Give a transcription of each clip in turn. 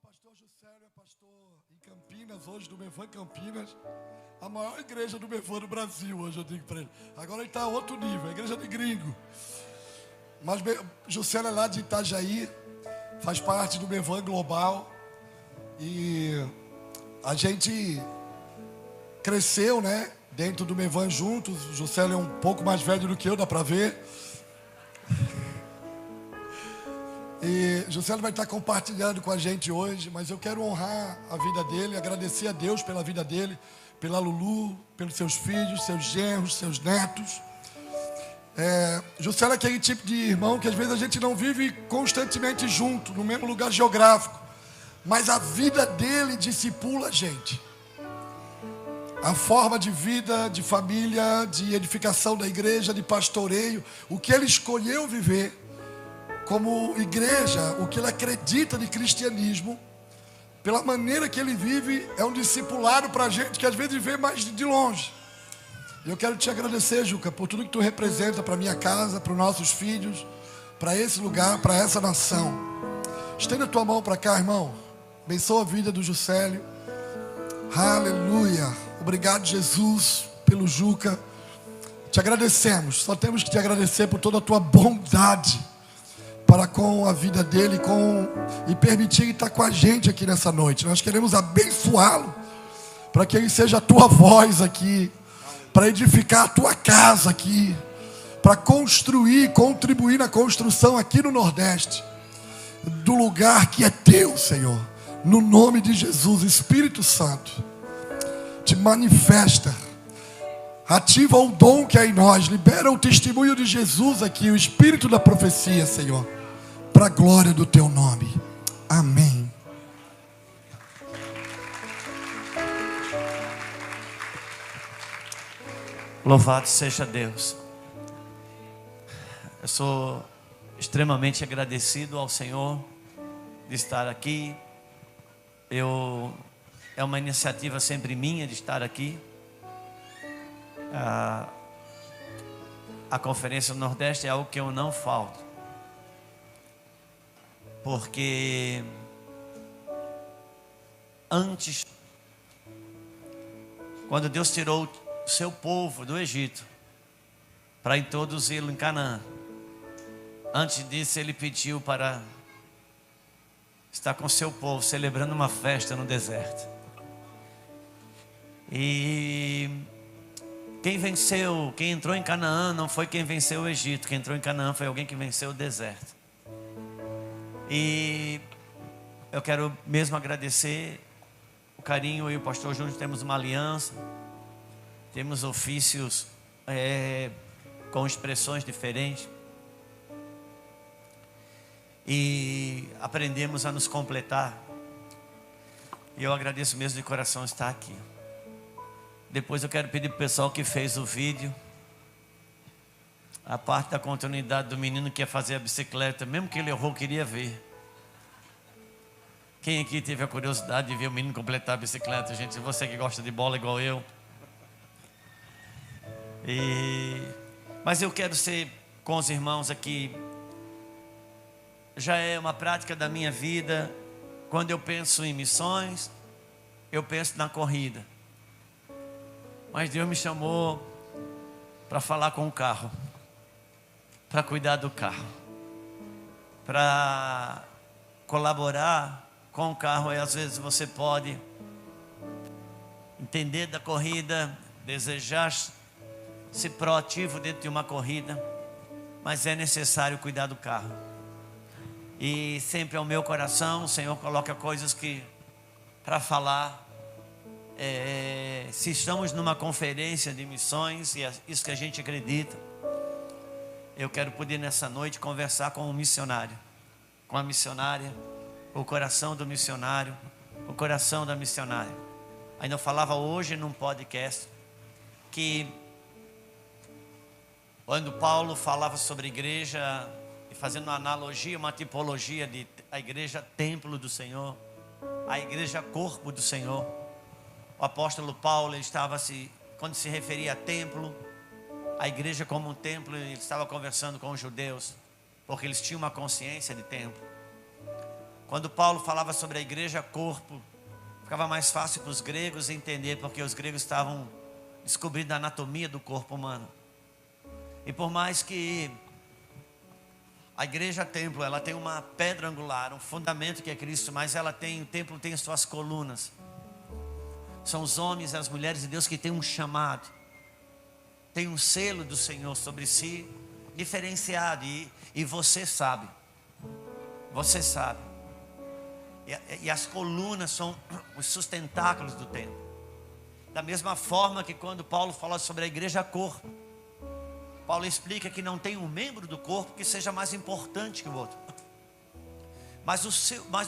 pastor Juscelio é pastor em Campinas, hoje do Mevan Campinas, a maior igreja do Mevan do Brasil, hoje eu digo para ele. Agora ele está a outro nível, a igreja de gringo. Mas Juscelio é lá de Itajaí, faz parte do Mevan Global. E a gente cresceu, né, dentro do Mevan juntos. O Juscelio é um pouco mais velho do que eu, dá para ver. E Juscelio vai estar compartilhando com a gente hoje, mas eu quero honrar a vida dele, agradecer a Deus pela vida dele, pela Lulu, pelos seus filhos, seus genros, seus netos. Juscelio é aquele tipo de irmão que às vezes a gente não vive constantemente junto, no mesmo lugar geográfico, mas a vida dele discipula a gente. A forma de vida, de família, de edificação da igreja, de pastoreio, o que ele escolheu viver como igreja, o que ele acredita de cristianismo, pela maneira que ele vive, é um discipulado para a gente que às vezes vê mais de longe. E eu quero te agradecer, Juca, por tudo que tu representa para a minha casa, para os nossos filhos, para esse lugar, para essa nação. Estenda a tua mão para cá, irmão. Abençoa a vida do Juscelio. Aleluia. Obrigado, Jesus, pelo Juca. Te agradecemos. Só temos que te agradecer por toda a tua bondade para com a vida dele e permitir estar com a gente aqui nessa noite. Nós queremos abençoá-lo para que ele seja a tua voz aqui, para edificar a tua casa aqui, para construir, contribuir na construção aqui no Nordeste do lugar que é teu, Senhor. No nome de Jesus, Espírito Santo, te manifesta, ativa o dom que é em nós, libera o testemunho de Jesus aqui, o espírito da profecia, Senhor, para a glória do teu nome. Amém. Louvado seja Deus. Eu sou extremamente agradecido ao Senhor de estar aqui. É uma iniciativa sempre minha de estar aqui. A Conferência do Nordeste é algo que eu não falto, porque antes, quando Deus tirou o seu povo do Egito para introduzi-lo em Canaã, antes disso ele pediu para estar com o seu povo celebrando uma festa no deserto. E quem venceu, quem entrou em Canaã não foi quem venceu o Egito. Quem entrou em Canaã foi alguém que venceu o deserto. E eu quero mesmo agradecer o carinho. Eu e o pastor Júnior temos uma aliança, temos ofícios com expressões diferentes, e aprendemos a nos completar. E eu agradeço mesmo de coração estar aqui. Depois eu quero pedir para o pessoal que fez o vídeo, a parte da continuidade do menino que ia fazer a bicicleta, mesmo que ele errou, queria ver. Quem aqui teve a curiosidade de ver o menino completar a bicicleta, gente? Você que gosta de bola igual eu. Mas eu quero ser com os irmãos aqui. Já é uma prática da minha vida. Quando eu penso em missões, eu penso na corrida. Mas Deus me chamou para falar com o carro, para cuidar do carro, para colaborar com o carro. E às vezes você pode entender da corrida, desejar ser proativo dentro de uma corrida, mas é necessário cuidar do carro. E sempre ao meu coração o Senhor coloca coisas que para falar. Se estamos numa conferência de missões, e é isso que a gente acredita, eu quero poder nessa noite conversar com um missionário, com a missionária, o coração do missionário, o coração da missionária. Ainda eu falava hoje num podcast que quando Paulo falava sobre igreja, e fazendo uma analogia, uma tipologia de a igreja templo do Senhor, a igreja corpo do Senhor, o apóstolo Paulo, ele estava quando se referia a templo, a igreja como um templo, ele estava conversando com os judeus, porque eles tinham uma consciência de templo. Quando Paulo falava sobre a igreja corpo, ficava mais fácil para os gregos entender, porque os gregos estavam descobrindo a anatomia do corpo humano. E por mais que a igreja templo, ela tem uma pedra angular, um fundamento que é Cristo, mas o templo tem suas colunas. São os homens e as mulheres de Deus que têm um chamado, tem um selo do Senhor sobre si, diferenciado, e você sabe. Você sabe. E as colunas são os sustentáculos do templo. Da mesma forma que quando Paulo fala sobre a igreja corpo, Paulo explica que não tem um membro do corpo que seja mais importante que o outro. Mas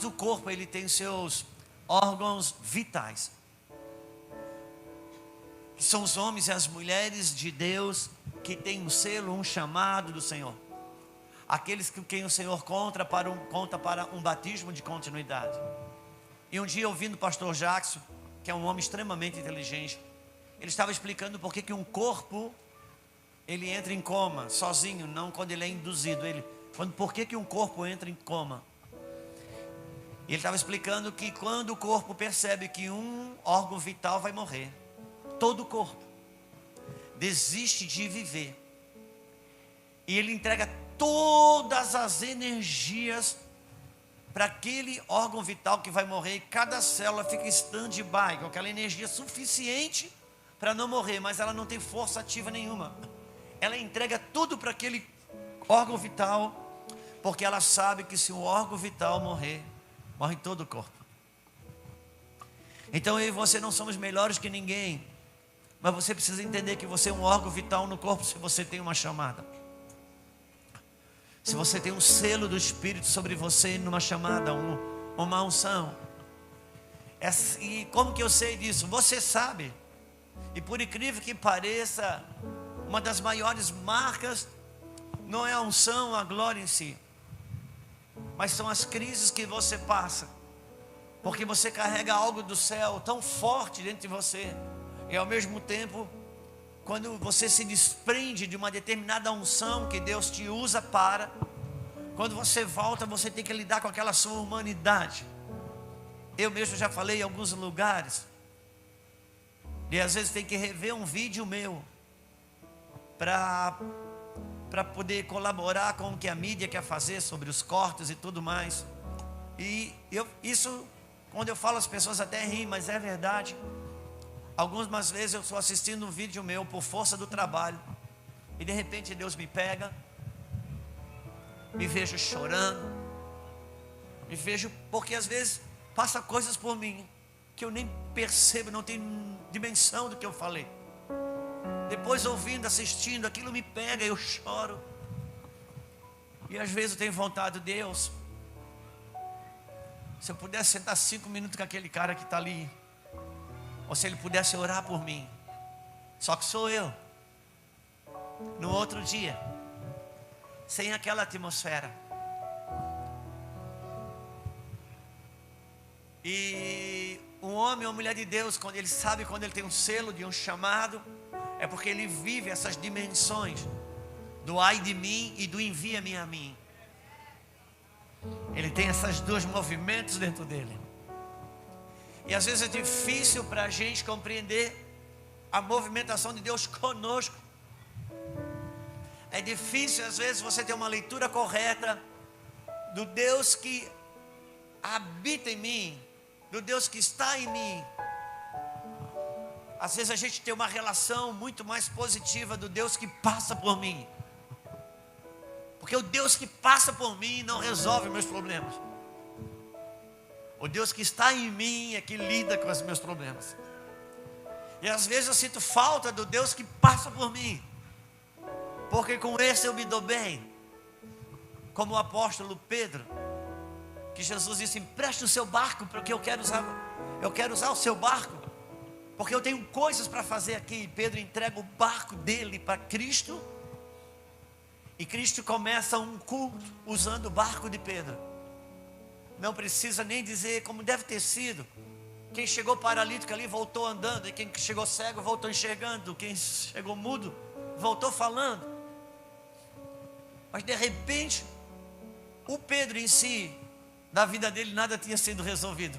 o corpo, ele tem seus órgãos vitais, que são os homens e as mulheres de Deus que têm um selo, um chamado do Senhor. Aqueles com quem o Senhor conta para um batismo de continuidade. E um dia, ouvindo o pastor Jackson, que é um homem extremamente inteligente, ele estava explicando por que um corpo, ele entra em coma sozinho, não quando ele é induzido. Por que um corpo entra em coma? E ele estava explicando que quando o corpo percebe que um órgão vital vai morrer, todo o corpo desiste de viver. E ele entrega todas as energias para aquele órgão vital que vai morrer. E cada célula fica em stand-by, com aquela energia suficiente para não morrer, mas ela não tem força ativa nenhuma. Ela entrega tudo para aquele órgão vital, porque ela sabe que se o órgão vital morrer, morre todo o corpo. Então eu e você não somos melhores que ninguém, mas você precisa entender que você é um órgão vital no corpo se você tem uma chamada. Se você tem um selo do Espírito sobre você numa chamada, uma unção. E como que eu sei disso? Você sabe. E por incrível que pareça, uma das maiores marcas não é a unção, a glória em si, mas são as crises que você passa, porque você carrega algo do céu tão forte dentro de você. E ao mesmo tempo, quando você se desprende de uma determinada unção que Deus te usa quando você volta, você tem que lidar com aquela sua humanidade. Eu mesmo já falei em alguns lugares, e às vezes tem que rever um vídeo meu para poder colaborar com o que a mídia quer fazer sobre os cortes e tudo mais. E isso, quando eu falo, as pessoas até riem, mas é verdade. Algumas vezes eu estou assistindo um vídeo meu por força do trabalho, e de repente Deus me pega, me vejo chorando, porque às vezes passa coisas por mim que eu nem percebo, não tenho dimensão do que eu falei. Depois ouvindo, assistindo, aquilo me pega, eu choro. E às vezes eu tenho vontade, Deus, se eu pudesse sentar 5 minutos com aquele cara que está ali, ou se ele pudesse orar por mim. Só que sou eu, no outro dia, sem aquela atmosfera. E um homem ou mulher de Deus, quando ele tem um selo de um chamado, é porque ele vive essas dimensões do ai de mim e do envia-me a mim. Ele tem esses dois movimentos dentro dele. E às vezes é difícil para a gente compreender a movimentação de Deus conosco. É difícil às vezes você ter uma leitura correta do Deus que habita em mim, do Deus que está em mim. Às vezes a gente tem uma relação muito mais positiva do Deus que passa por mim, porque o Deus que passa por mim não resolve meus problemas. O Deus que está em mim é que lida com os meus problemas. E às vezes eu sinto falta do Deus que passa por mim, porque com esse eu me dou bem. Como o apóstolo Pedro, que Jesus disse: empreste o seu barco, porque eu quero usar o seu barco, porque eu tenho coisas para fazer aqui. E Pedro entrega o barco dele para Cristo, e Cristo começa um culto usando o barco de Pedro. Não precisa nem dizer como deve ter sido. Quem chegou paralítico ali voltou andando, e quem chegou cego voltou enxergando, quem chegou mudo voltou falando. Mas de repente, o Pedro em si da vida dele nada tinha sido resolvido.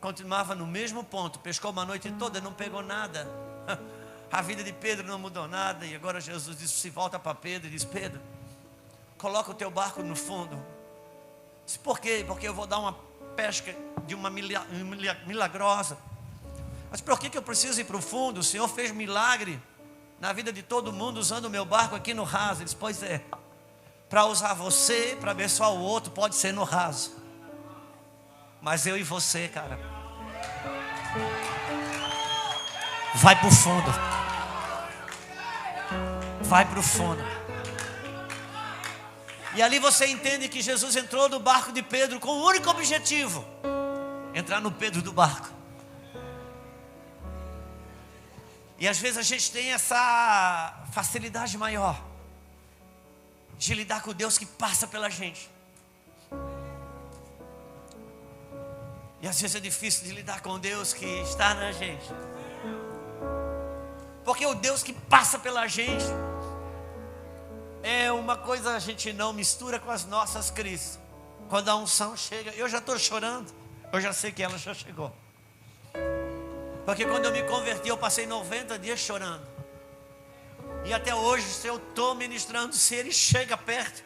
Continuava no mesmo ponto, pescou uma noite toda, não pegou nada. A vida de Pedro não mudou nada. E agora Jesus disse, se volta para Pedro e diz, Pedro, coloca o teu barco no fundo. Disse, por quê? Porque eu vou dar uma pesca de uma milagrosa. Mas por que eu preciso ir para o fundo? O Senhor fez milagre na vida de todo mundo usando o meu barco aqui no raso. Ele disse, pois é, para usar você, para abençoar o outro, pode ser no raso. Mas eu e você, cara, vai para o fundo. Vai para o fundo. E ali você entende que Jesus entrou no barco de Pedro com o único objetivo: entrar no Pedro do barco. E às vezes a gente tem essa facilidade maior de lidar com Deus que passa pela gente. E às vezes é difícil de lidar com Deus que está na gente. Porque o Deus que passa pela gente é uma coisa, a gente não mistura com as nossas crises. Quando a unção chega, eu já estou chorando, eu já sei que ela já chegou. Porque quando eu me converti, eu passei 90 dias chorando. E até hoje, se eu estou ministrando, se ele chega perto.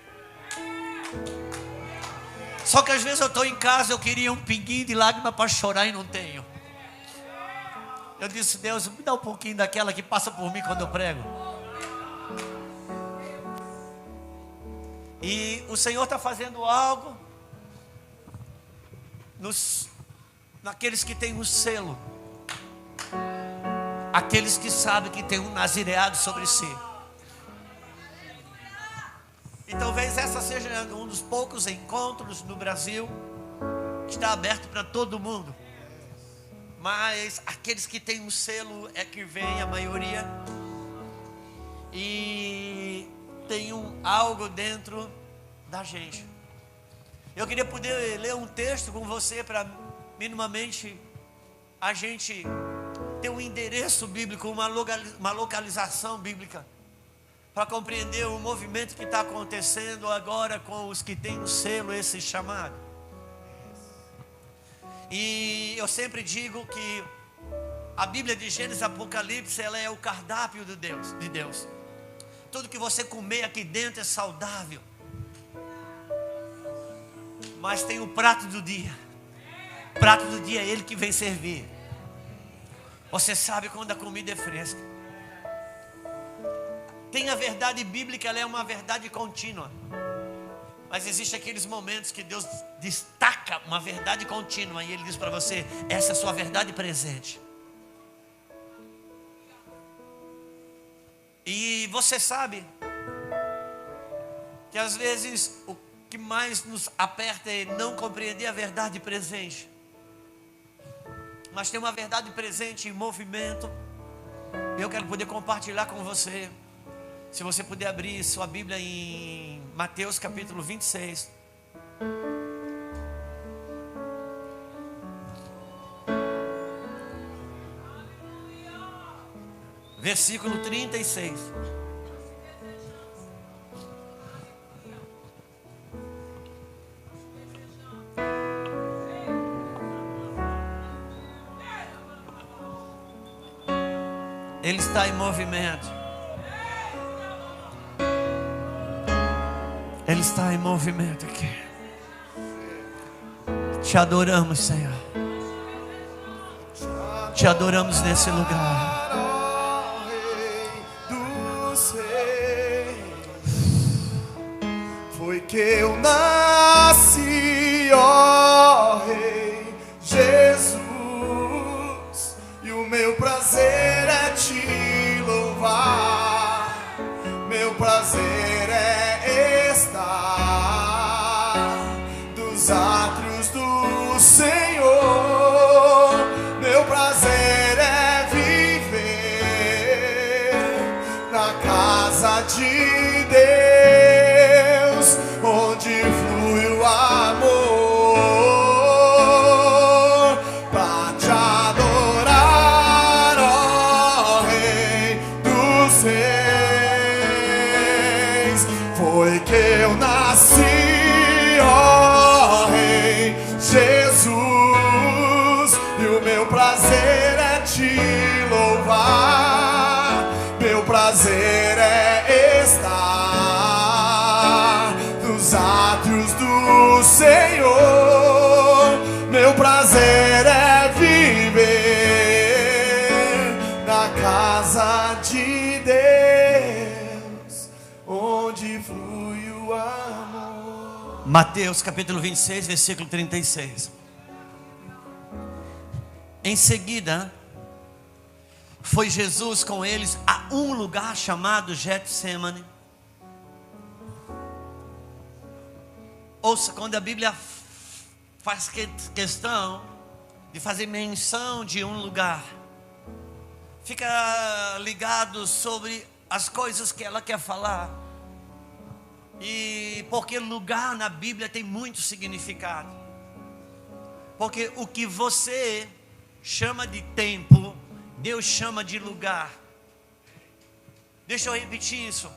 Só que às vezes eu estou em casa, eu queria um pinguinho de lágrima para chorar e não tenho. Eu disse, Deus, me dá um pouquinho daquela que passa por mim quando eu prego. E o Senhor está fazendo algo naqueles que têm um selo. Aqueles que sabem que tem um nazireado sobre si. E talvez essa seja um dos poucos encontros no Brasil que está aberto para todo mundo. Mas aqueles que têm um selo é que vem a maioria. E tem algo dentro da gente. Eu queria poder ler um texto com você para minimamente a gente ter um endereço bíblico, uma localização bíblica, para compreender o movimento que está acontecendo agora com os que têm o selo, esse chamado. E eu sempre digo que a Bíblia de Gênesis e Apocalipse, ela é o cardápio de Deus. Tudo que você comer aqui dentro é saudável. Mas tem o prato do dia. O prato do dia é Ele que vem servir. Você sabe quando a comida é fresca. Tem a verdade bíblica, ela é uma verdade contínua. Mas existem aqueles momentos que Deus destaca uma verdade contínua e Ele diz para você, essa é a sua verdade presente. E você sabe que às vezes o que mais nos aperta é não compreender a verdade presente. Mas tem uma verdade presente em movimento. Eu quero poder compartilhar com você. Se você puder abrir sua Bíblia em Mateus capítulo 26. Versículo 36. Ele está em movimento. Ele está em movimento aqui. Te adoramos, Senhor. Te adoramos nesse lugar. Foi que eu nasci, ó Rei Jesus, e o meu prazer é te louvar. Meu prazer é estar dos átrios do Senhor. Meu prazer é viver na casa de Deus, onde flui o ar. Senhor, meu prazer é viver na casa de Deus, onde flui o amor. Mateus capítulo 26, versículo 36. Em seguida, foi Jesus com eles a um lugar chamado Getsemane. Ouça, quando a Bíblia faz questão de fazer menção de um lugar, fica ligado sobre as coisas que ela quer falar. E porque lugar na Bíblia tem muito significado. Porque o que você chama de tempo, Deus chama de lugar. Deixa eu repetir isso.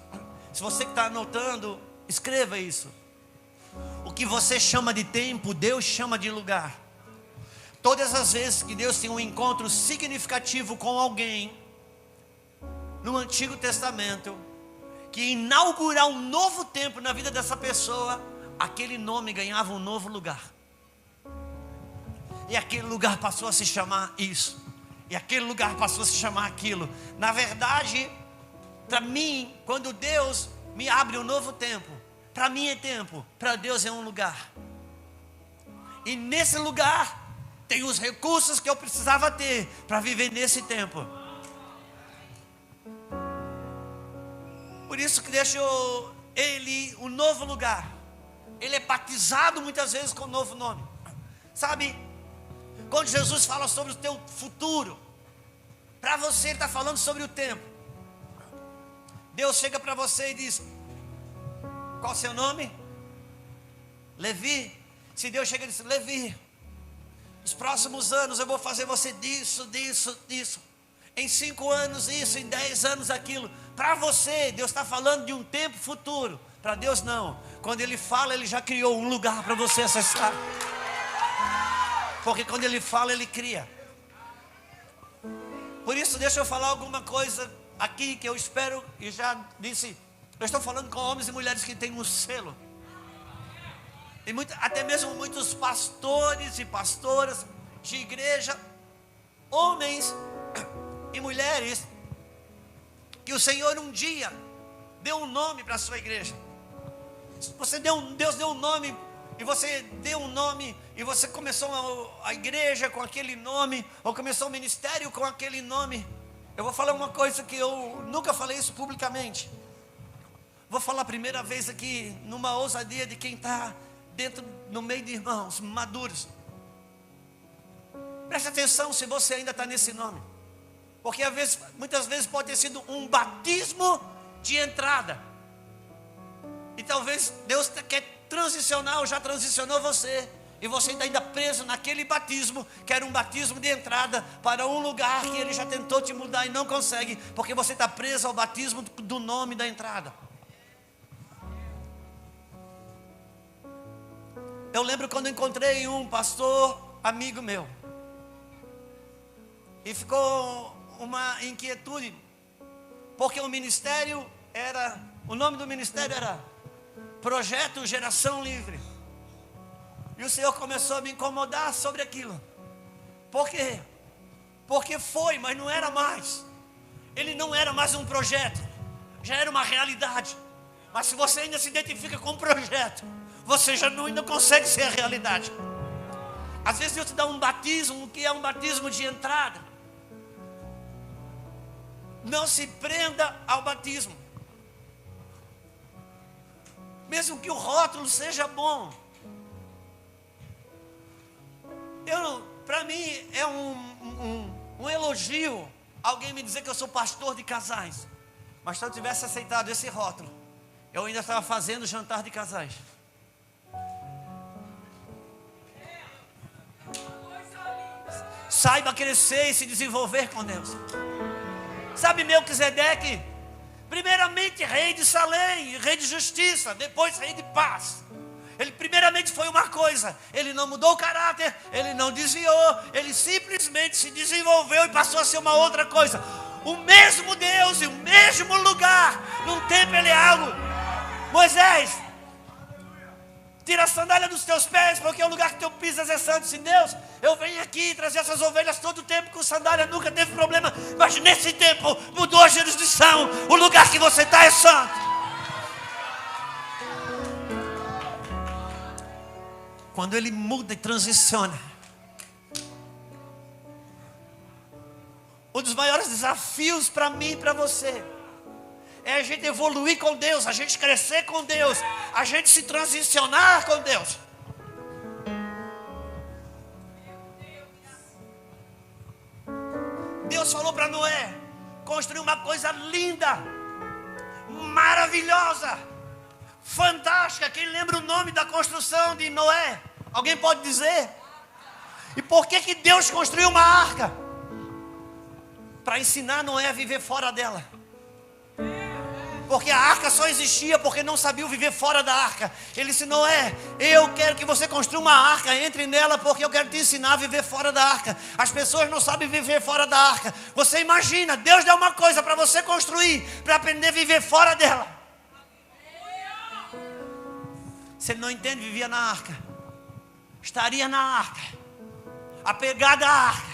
Se você que está anotando, escreva isso. O que você chama de tempo, Deus chama de lugar. Todas as vezes que Deus tem um encontro significativo com alguém no Antigo Testamento, que inaugurar um novo tempo na vida dessa pessoa, aquele nome ganhava um novo lugar. E aquele lugar passou a se chamar isso. E aquele lugar passou a se chamar aquilo. Na verdade, para mim, quando Deus me abre um novo tempo, para mim é tempo, para Deus é um lugar. E nesse lugar tem os recursos que eu precisava ter para viver nesse tempo. Por isso que deixou ele um novo lugar. Ele é batizado muitas vezes com um novo nome. Sabe, quando Jesus fala sobre o teu futuro, para você ele está falando sobre o tempo. Deus chega para você e diz: qual o seu nome? Levi. Se Deus chega e diz: Levi, nos próximos anos eu vou fazer você disso, disso, disso. Em 5 anos isso, em 10 anos aquilo. Para você, Deus está falando de um tempo futuro. Para Deus não. Quando Ele fala, Ele já criou um lugar para você acessar. Porque quando Ele fala, Ele cria. Por isso, deixa eu falar alguma coisa aqui que eu espero, e já disse, eu estou falando com homens e mulheres que têm um selo. E até mesmo muitos pastores e pastoras de igreja, homens e mulheres, que o Senhor um dia deu um nome para a sua igreja. Deus deu um nome, e você deu um nome, e você começou a igreja com aquele nome, ou começou o ministério com aquele nome. Eu vou falar uma coisa que eu nunca falei isso publicamente. Vou falar a primeira vez aqui, numa ousadia de quem está dentro, no meio de irmãos maduros. Preste atenção se você ainda está nesse nome. Porque muitas vezes pode ter sido um batismo de entrada. E talvez Deus quer transicionar, ou já transicionou você. E você está ainda preso naquele batismo, que era um batismo de entrada para um lugar que Ele já tentou te mudar e não consegue. Porque você está preso ao batismo do nome da entrada. Eu lembro quando encontrei um pastor amigo meu. E ficou uma inquietude, porque o nome do ministério era Projeto Geração Livre. E o Senhor começou a me incomodar sobre aquilo. Por quê? Porque foi, mas não era mais. Ele não era mais um projeto, já era uma realidade. Mas se você ainda se identifica com um projeto, você já ainda consegue ser a realidade. Às vezes Deus te dá um batismo, que é um batismo de entrada. Não se prenda ao batismo. Mesmo que o rótulo seja bom. Para mim é um elogio alguém me dizer que eu sou pastor de casais. Mas se eu tivesse aceitado esse rótulo, eu ainda estava fazendo jantar de casais. Saiba crescer e se desenvolver com Deus. Sabe Melquisedeque? Primeiramente rei de Salém, rei de justiça, depois rei de paz. Ele primeiramente foi uma coisa, ele não mudou o caráter, ele não desviou, ele simplesmente se desenvolveu e passou a ser uma outra coisa. O mesmo Deus e o mesmo lugar, num tempo ele é algo. Moisés, Tira a sandália dos teus pés, porque o lugar que tu pisas é santo. Se Deus, eu venho aqui trazer essas ovelhas todo o tempo com sandália, nunca teve problema. Mas nesse tempo mudou a jurisdição. O lugar que você está é santo. Quando ele muda e transiciona, um dos maiores desafios para mim e para você é a gente evoluir com Deus, a gente crescer com Deus, a gente se transicionar com Deus. Deus falou para Noé construir uma coisa linda, maravilhosa, fantástica. Quem lembra o nome da construção de Noé? Alguém pode dizer? E por que Deus construiu uma arca? Para ensinar Noé a viver fora dela. Porque a arca só existia porque não sabiam viver fora da arca. Ele disse: Noé, eu quero que você construa uma arca, entre nela, porque eu quero te ensinar a viver fora da arca. As pessoas não sabem viver fora da arca. Você imagina, Deus dá uma coisa para você construir, para aprender a viver fora dela. Se ele não entende, vivia na arca, estaria na arca, apegado à arca.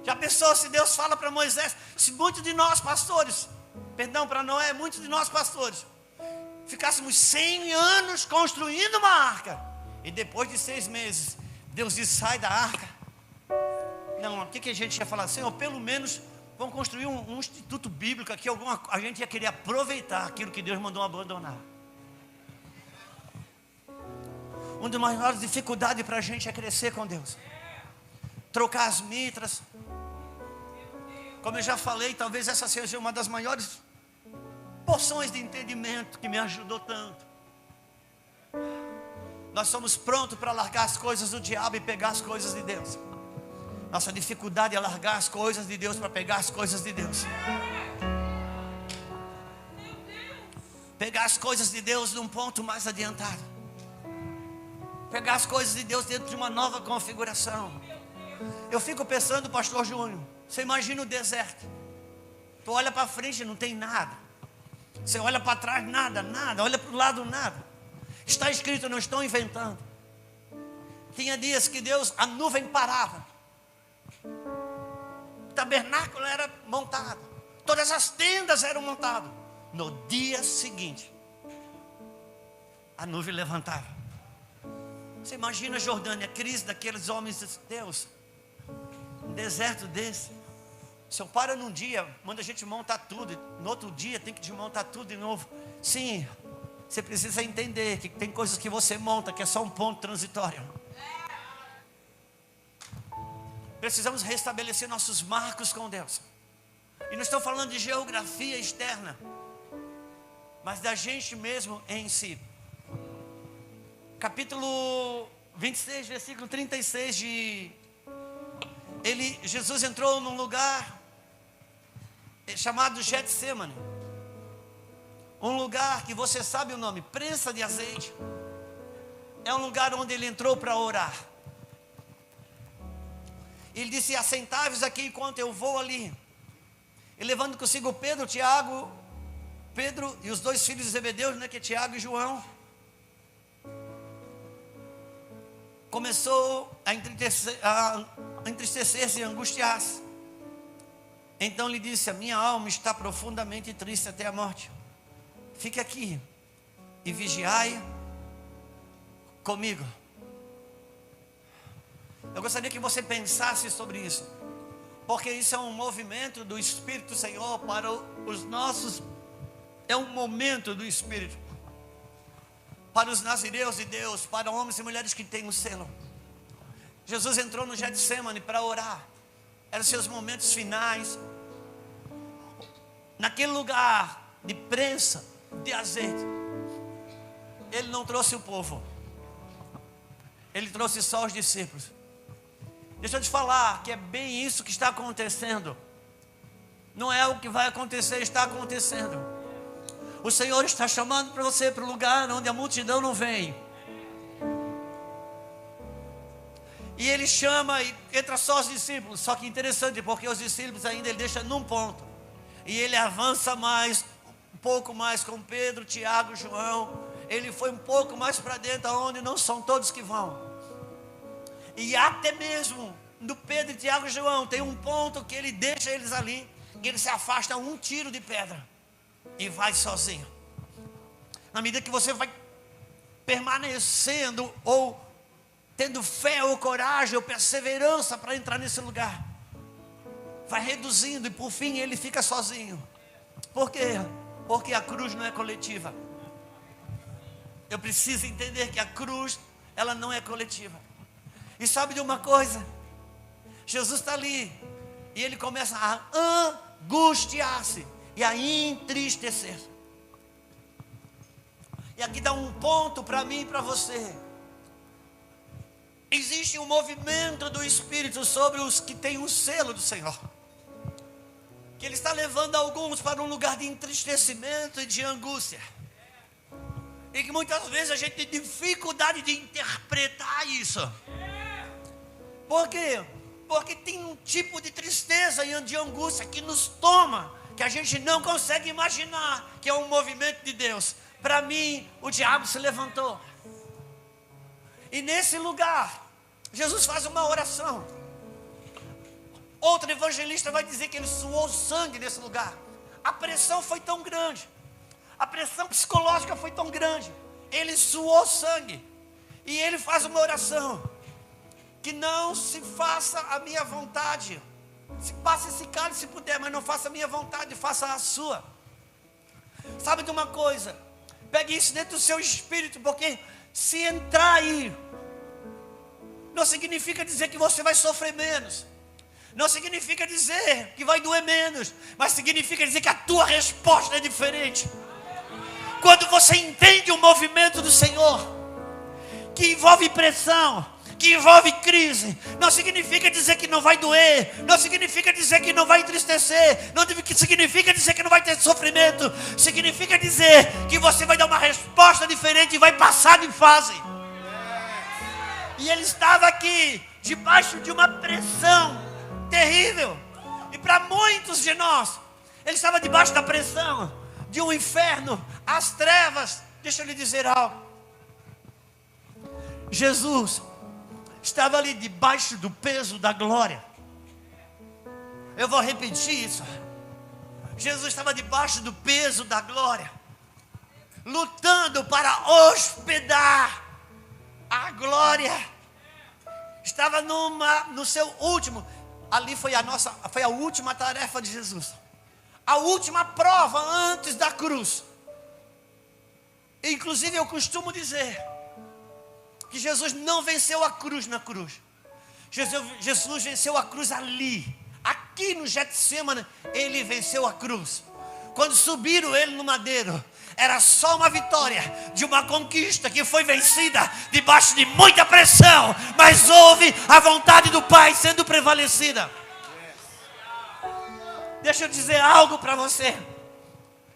Já pensou se Deus fala para Moisés? Se muitos de nós pastores, perdão, para Noé, muitos de nós pastores, ficássemos 100 anos construindo uma arca, e depois de 6 meses, Deus diz: sai da arca. Não, o que a gente ia falar? Senhor, pelo menos vamos construir um instituto bíblico aqui, a gente ia querer aproveitar aquilo que Deus mandou abandonar. Uma das maiores dificuldades para a gente é crescer com Deus, trocar as mitras. Como eu já falei, talvez essa seja uma das maiores porções de entendimento que me ajudou tanto. Nós somos prontos para largar as coisas do diabo e pegar as coisas de Deus. Nossa dificuldade é largar as coisas de Deus para pegar as coisas de Deus. Pegar as coisas de Deus num ponto mais adiantado. Pegar as coisas de Deus dentro de uma nova configuração. Eu fico pensando, pastor Júnior, você imagina o deserto. Tu olha para frente, não tem nada. Você olha para trás, nada. Olha para o lado, nada. Está escrito, não estou inventando. Tinha dias que a nuvem parava. O tabernáculo era montado. Todas as tendas eram montadas. No dia seguinte, a nuvem levantava. Você imagina, Jordânia, a crise daqueles homens de Deus. Um deserto desse. O Senhor para num dia, manda a gente montar tudo, e no outro dia tem que desmontar tudo de novo. Sim, você precisa entender que tem coisas que você monta que é só um ponto transitório. Precisamos restabelecer nossos marcos com Deus. E não estou falando de geografia externa, mas da gente mesmo em si. Capítulo 26, versículo 36 Jesus entrou num lugar chamado Getsemane. Um lugar que você sabe o nome, prensa de azeite. É um lugar onde ele entrou para orar. Ele disse: assentai-vos aqui enquanto eu vou ali. E levando consigo Pedro e os 2 filhos de Zebedeu, que é Tiago e João, começou a entristecer-se e angustiar-se. Então lhe disse: a minha alma está profundamente triste até a morte. Fique aqui e vigiai comigo. Eu gostaria que você pensasse sobre isso, porque isso é um movimento do Espírito Senhor para os nossos, é um momento do Espírito para os nazireus de Deus, para homens e mulheres que têm o selo. Jesus entrou no Getsemane para orar. Eram seus momentos finais. Naquele lugar de prensa de azeite, ele não trouxe o povo, ele trouxe só os discípulos. Deixa eu te falar que é bem isso que está acontecendo. Não é o que vai acontecer, está acontecendo. O Senhor está chamando para você para o lugar onde a multidão não vem. E ele chama e entra só os discípulos. Só que interessante, porque os discípulos ainda ele deixa num ponto. E ele avança mais, um pouco mais com Pedro, Tiago, João. ele foi um pouco mais para dentro, onde não são todos que vão. E até mesmo no Pedro, Tiago e João, tem um ponto que ele deixa eles ali, que ele se afasta 1 tiro de pedra e vai sozinho. Na medida que você vai permanecendo, ou tendo fé, ou coragem, ou perseverança para entrar nesse lugar, vai reduzindo e por fim ele fica sozinho. Por quê? Porque a cruz não é coletiva. Eu preciso entender que a cruz, ela não é coletiva. E sabe de uma coisa? Jesus está ali e ele começa a angustiar-se e a entristecer. E aqui dá um ponto para mim e para você. Existe um movimento do Espírito sobre os que têm o selo do Senhor, que Ele está levando alguns para um lugar de entristecimento e de angústia, e que muitas vezes a gente tem dificuldade de interpretar isso. Por quê? Porque tem um tipo de tristeza e de angústia que nos toma, que a gente não consegue imaginar que é um movimento de Deus. Para mim, o diabo se levantou. E nesse lugar, Jesus faz uma oração. Outro evangelista vai dizer que ele suou sangue nesse lugar. A pressão foi tão grande, a pressão psicológica foi tão grande, ele suou sangue. E ele faz uma oração: que não se faça a minha vontade, se passe esse cálice se puder, mas não faça a minha vontade, faça a sua. Sabe de uma coisa? Pegue isso dentro do seu espírito, porque se entrar aí, não significa dizer que você vai sofrer menos, não significa dizer que vai doer menos, mas significa dizer que a tua resposta é diferente. Quando você entende o movimento do Senhor, que envolve pressão, que envolve crise, não significa dizer que não vai doer, não significa dizer que não vai entristecer, não significa dizer que não vai ter sofrimento, significa dizer que você vai dar uma resposta diferente e vai passar de fase. E ele estava aqui, debaixo de uma pressão terrível, e para muitos de nós, ele estava debaixo da pressão de um inferno, as trevas. Deixa eu lhe dizer algo. Jesus estava ali debaixo do peso da glória. Eu vou repetir isso. Jesus estava debaixo do peso da glória, lutando para hospedar a glória. Estava no seu último, ali foi a última tarefa de Jesus, a última prova antes da cruz. Inclusive eu costumo dizer que Jesus não venceu a cruz na cruz. Jesus venceu a cruz ali. Aqui no Getsemane, ele venceu a cruz. Quando subiram ele no madeiro, era só uma vitória de uma conquista que foi vencida debaixo de muita pressão, mas houve a vontade do Pai sendo prevalecida. Deixa eu dizer algo para você.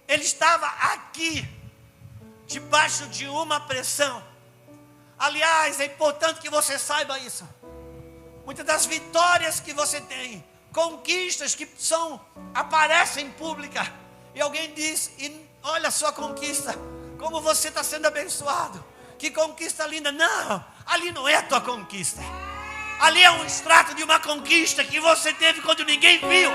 Ele estava aqui, debaixo de uma pressão. Aliás, é importante que você saiba isso. Muitas das vitórias que você tem, conquistas que aparecem pública, e alguém diz: olha a sua conquista, como você está sendo abençoado, que conquista linda. Não, ali não é a tua conquista, ali é um extrato de uma conquista que você teve quando ninguém viu.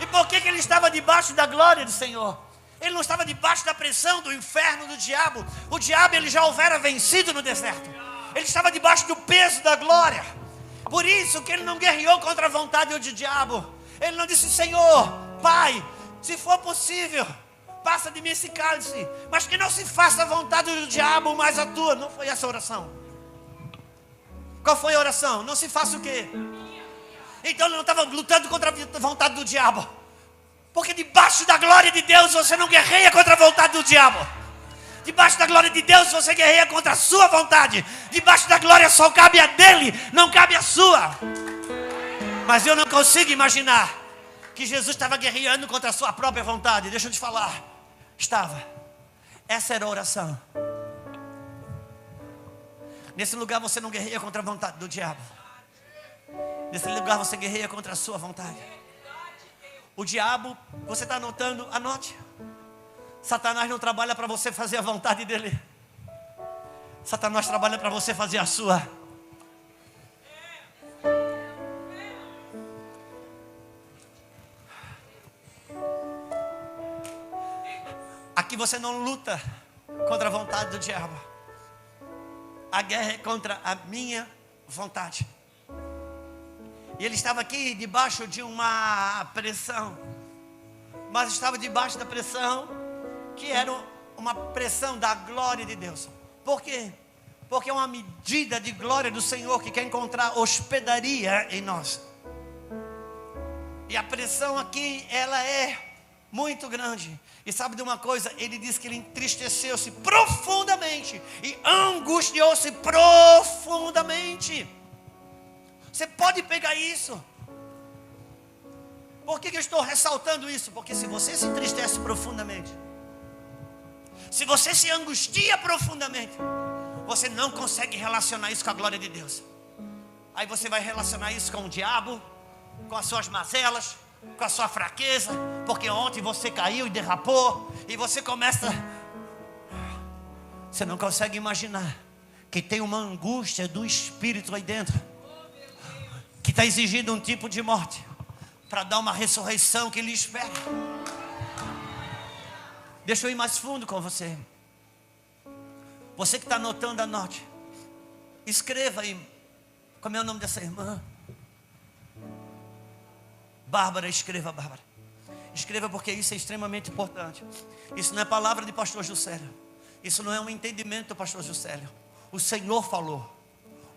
E por que ele estava debaixo da glória do Senhor? Ele não estava debaixo da pressão do inferno, do diabo. O diabo ele já houvera vencido no deserto. Ele estava debaixo do peso da glória. Por isso que ele não guerreou contra a vontade do diabo. Ele não disse: Senhor, Pai, se for possível, passa de mim esse cálice, mas que não se faça a vontade do diabo, mas a tua. Não foi essa a oração. Qual foi a oração? Não se faça o quê? Então ele não estava lutando contra a vontade do diabo. Porque debaixo da glória de Deus você não guerreia contra a vontade do diabo. Debaixo da glória de Deus você guerreia contra a sua vontade. Debaixo da glória só cabe a dele, não cabe a sua. Mas eu não consigo imaginar que Jesus estava guerreando contra a sua própria vontade. Deixa eu te falar. Estava. Essa era a oração. Nesse lugar você não guerreia contra a vontade do diabo. Nesse lugar você guerreia contra a sua vontade. O diabo, você está anotando? Anote. Satanás não trabalha para você fazer a vontade dele. Satanás trabalha para você fazer a sua. Aqui você não luta contra a vontade do diabo. A guerra é contra a minha vontade. E ele estava aqui debaixo de uma pressão. Mas estava debaixo da pressão, que era uma pressão da glória de Deus. Por quê? Porque é uma medida de glória do Senhor que quer encontrar hospedaria em nós. E a pressão aqui, ela é muito grande. E sabe de uma coisa? Ele diz que ele entristeceu-se profundamente e angustiou-se profundamente. Você pode pegar isso. Por que eu estou ressaltando isso? Porque se você se entristece profundamente, se você se angustia profundamente, você não consegue relacionar isso com a glória de Deus. Aí você vai relacionar isso com o diabo, com as suas mazelas, com a sua fraqueza, porque ontem você caiu e derrapou, e você começa. Você não consegue imaginar que tem uma angústia do espírito aí dentro, que está exigindo um tipo de morte, para dar uma ressurreição que lhe espera. Deixa eu ir mais fundo com você. Você que está anotando, anote. Escreva aí. Como é o nome dessa irmã? Bárbara, escreva, Bárbara. Escreva, porque isso é extremamente importante. Isso não é palavra de pastor Juscelio. Isso não é um entendimento do pastor Juscelio. O Senhor falou.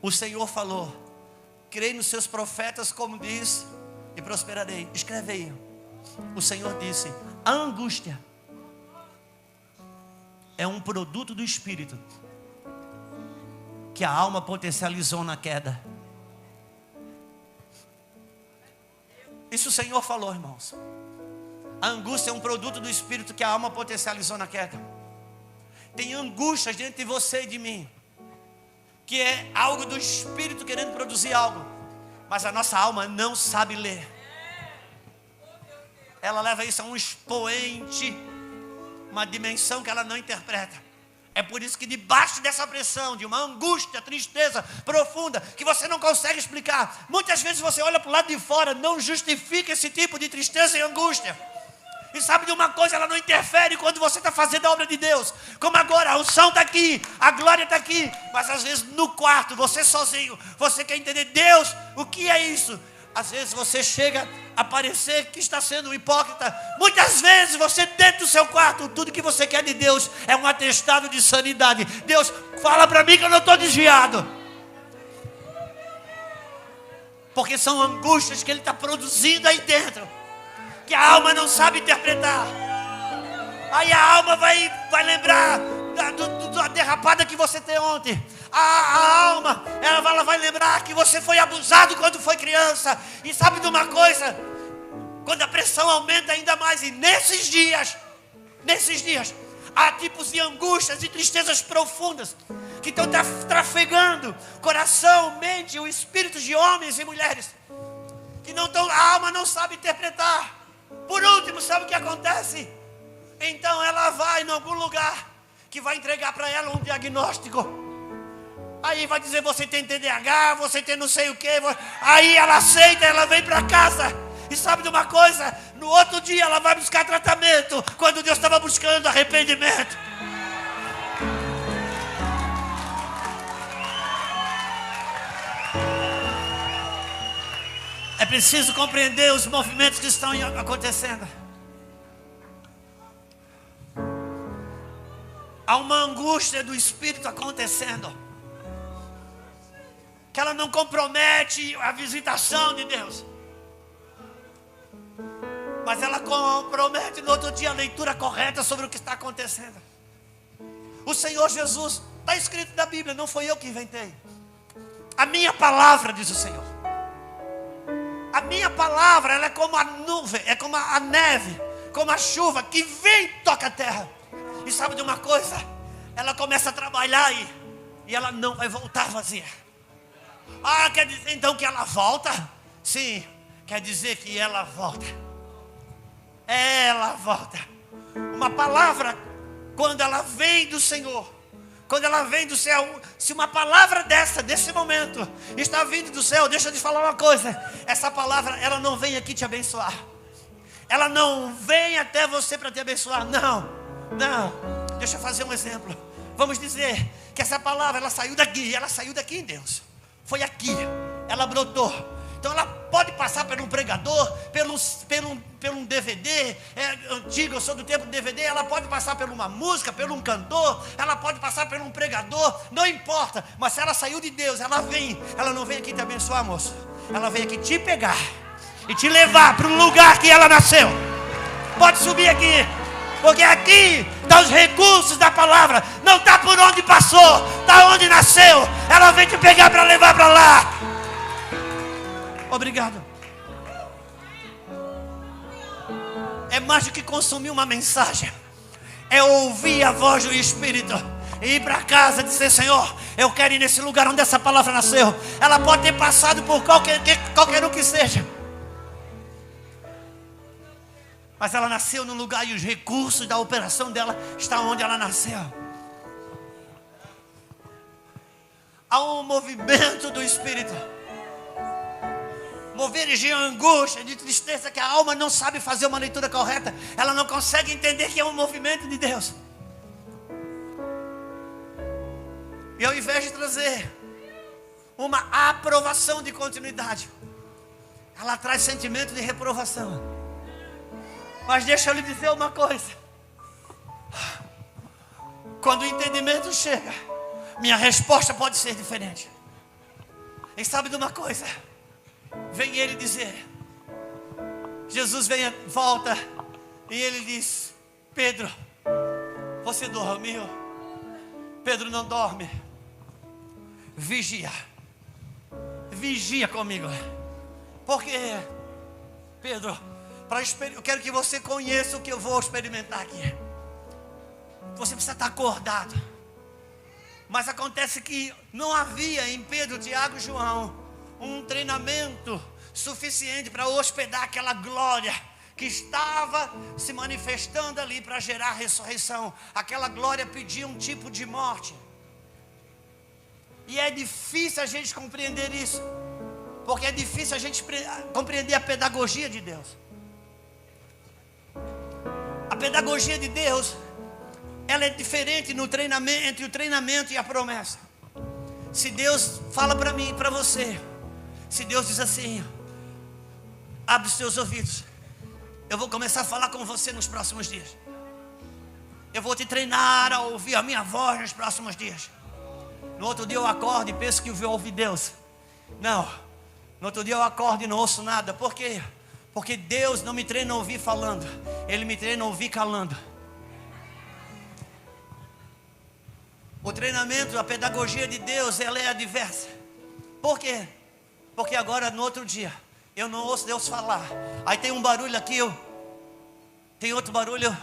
O Senhor falou. Crei nos seus profetas, como diz, e prosperarei. Escreve aí. O Senhor disse: a angústia é um produto do Espírito que a alma potencializou na queda. Isso o Senhor falou, irmãos. A angústia é um produto do Espírito que a alma potencializou na queda. Tem angústias dentro de você e de mim, que é algo do Espírito querendo produzir algo, mas a nossa alma não sabe ler. Ela leva isso a um expoente, uma dimensão que ela não interpreta. É por isso que debaixo dessa pressão, de uma angústia, tristeza profunda, que você não consegue explicar, muitas vezes você olha para o lado de fora, não justifica esse tipo de tristeza e angústia. E sabe de uma coisa, ela não interfere quando você está fazendo a obra de Deus. Como agora, a unção está aqui, a glória está aqui, mas às vezes no quarto, você sozinho, você quer entender, Deus, o que é isso? Às vezes você chega a parecer que está sendo um hipócrita. Muitas vezes você dentro do seu quarto, tudo que você quer de Deus é um atestado de sanidade. Deus, fala para mim que eu não estou desviado. Porque são angústias que Ele está produzindo aí dentro, que a alma não sabe interpretar. Aí a alma vai lembrar da derrapada que você teve ontem. A alma, ela vai lembrar que você foi abusado quando foi criança. E sabe de uma coisa? Quando a pressão aumenta ainda mais, e nesses dias, há tipos de angústias e tristezas profundas que estão trafegando coração, mente, o espírito de homens e mulheres, que não estão, a alma não sabe interpretar. Por último, sabe o que acontece? Então ela vai em algum lugar que vai entregar para ela um diagnóstico. Aí vai dizer, você tem TDAH, você tem não sei o que. Aí ela aceita, ela vem para casa. E sabe de uma coisa? No outro dia ela vai buscar tratamento, quando Deus estava buscando arrependimento. É preciso compreender os movimentos que estão acontecendo. Há uma angústia do Espírito acontecendo, que ela não compromete a visitação de Deus, mas ela compromete no outro dia a leitura correta sobre o que está acontecendo. O Senhor Jesus, está escrito na Bíblia, não foi eu que inventei. A minha palavra, diz o Senhor. A minha palavra, ela é como a nuvem, é como a neve, como a chuva que vem e toca a terra. E sabe de uma coisa? Ela começa a trabalhar e ela não vai voltar vazia. Ah, quer dizer então que ela volta? Sim, quer dizer que ela volta. Ela volta. Uma palavra, quando ela vem do Senhor, quando ela vem do céu, se uma palavra desse momento está vindo do céu, deixa eu te falar uma coisa. Essa palavra, ela não vem aqui te abençoar. Ela não vem até você para te abençoar. Não. Deixa eu fazer um exemplo. Vamos dizer que essa palavra, ela saiu daqui em Deus. Foi aqui, ela brotou. Então ela pode passar por um pregador, pelo DVD antigo, eu sou do tempo do DVD. Ela pode passar por uma música, por um cantor, ela pode passar por um pregador, não importa. Mas se ela saiu de Deus, ela não vem aqui te abençoar, moço. Ela vem aqui te pegar e te levar para o lugar que ela nasceu. Pode subir aqui, porque aqui estão os recursos da palavra. Não está por onde passou, está onde nasceu. Ela vem te pegar para levar para lá. Obrigado. É mais do que consumir uma mensagem. É ouvir a voz do Espírito e ir para casa e dizer: Senhor, eu quero ir nesse lugar onde essa palavra nasceu. Ela pode ter passado por qualquer um que seja, mas ela nasceu no lugar e os recursos da operação dela estão onde ela nasceu. Há um movimento do Espírito. Moveres de angústia, de tristeza, que a alma não sabe fazer uma leitura correta. Ela não consegue entender que é um movimento de Deus. E ao invés de trazer uma aprovação de continuidade, ela traz sentimento de reprovação. Mas deixa eu lhe dizer uma coisa. Quando o entendimento chega, minha resposta pode ser diferente. E sabe de uma coisa? Vem ele dizer, Jesus volta e ele diz: Pedro, você dormiu? Pedro não dorme. Vigia comigo. Porque, Pedro, eu quero que você conheça o que eu vou experimentar aqui. Você precisa estar acordado. Mas acontece que não havia em Pedro, Tiago e João um treinamento suficiente para hospedar aquela glória que estava se manifestando ali para gerar a ressurreição. Aquela glória pedia um tipo de morte. E é difícil a gente compreender isso, porque é difícil a gente compreender a pedagogia de Deus. A pedagogia de Deus, ela é diferente no treinamento, entre o treinamento e a promessa. Se Deus fala para mim e para você, se Deus diz assim: abre os teus ouvidos, eu vou começar a falar com você nos próximos dias. Eu vou te treinar a ouvir a minha voz nos próximos dias. No outro dia eu acordo e penso que eu ouvi Deus. Não, no outro dia eu acordo e não ouço nada. Por quê? Porque Deus não me treina a ouvir falando, Ele me treina a ouvir calando. O treinamento, a pedagogia de Deus, ela é diversa. Por quê? Porque agora no outro dia eu não ouço Deus falar. Aí tem um barulho aqui, tem outro barulho.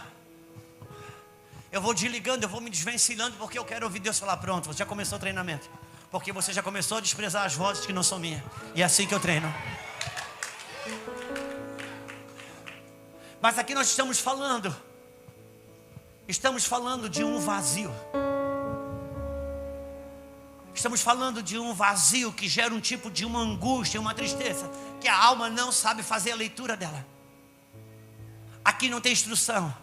Eu vou desligando, eu vou me desvencilhando, porque eu quero ouvir Deus falar. Pronto, você já começou o treinamento. Porque você já começou a desprezar as vozes que não são minhas. E é assim que eu treino. Mas aqui nós estamos falando de um vazio. Estamos falando de um vazio que gera um tipo de uma angústia, uma tristeza, que a alma não sabe fazer a leitura dela. Aqui não tem instrução.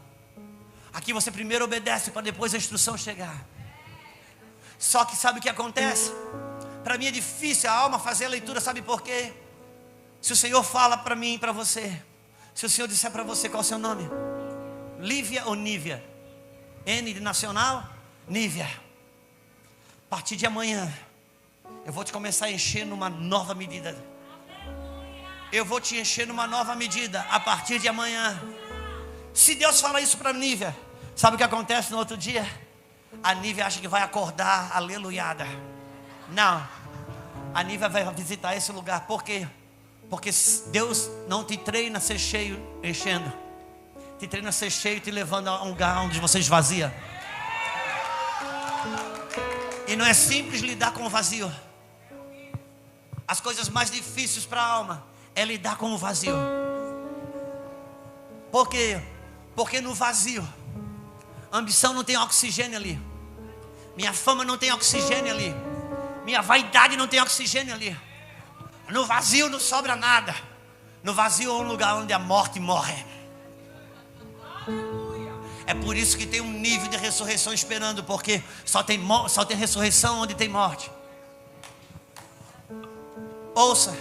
Aqui você primeiro obedece para depois a instrução chegar. Só que sabe o que acontece? Para mim é difícil a alma fazer a leitura, sabe por quê? Se o Senhor fala para mim e para você, se o Senhor disser para você qual é o seu nome, Lívia ou Nívia? N de nacional, Nívia. A partir de amanhã eu vou te começar a encher numa nova medida. Eu vou te encher numa nova medida a partir de amanhã. Se Deus fala isso para Nívia, sabe o que acontece no outro dia? A Nívia acha que vai acordar aleluiada. Não, a Nívia vai visitar esse lugar. Por quê? Porque Deus não te treina a ser cheio enchendo, te treina a ser cheio te levando a um lugar onde você esvazia. E não é simples lidar com o vazio. As coisas mais difíceis para a alma é lidar com o vazio. Por quê? Porque no vazio ambição não tem oxigênio ali. Minha fama não tem oxigênio ali. Minha vaidade não tem oxigênio ali. No vazio não sobra nada. No vazio é um lugar onde a morte morre. É por isso que tem um nível de ressurreição esperando, porque só tem ressurreição onde tem morte. Ouça,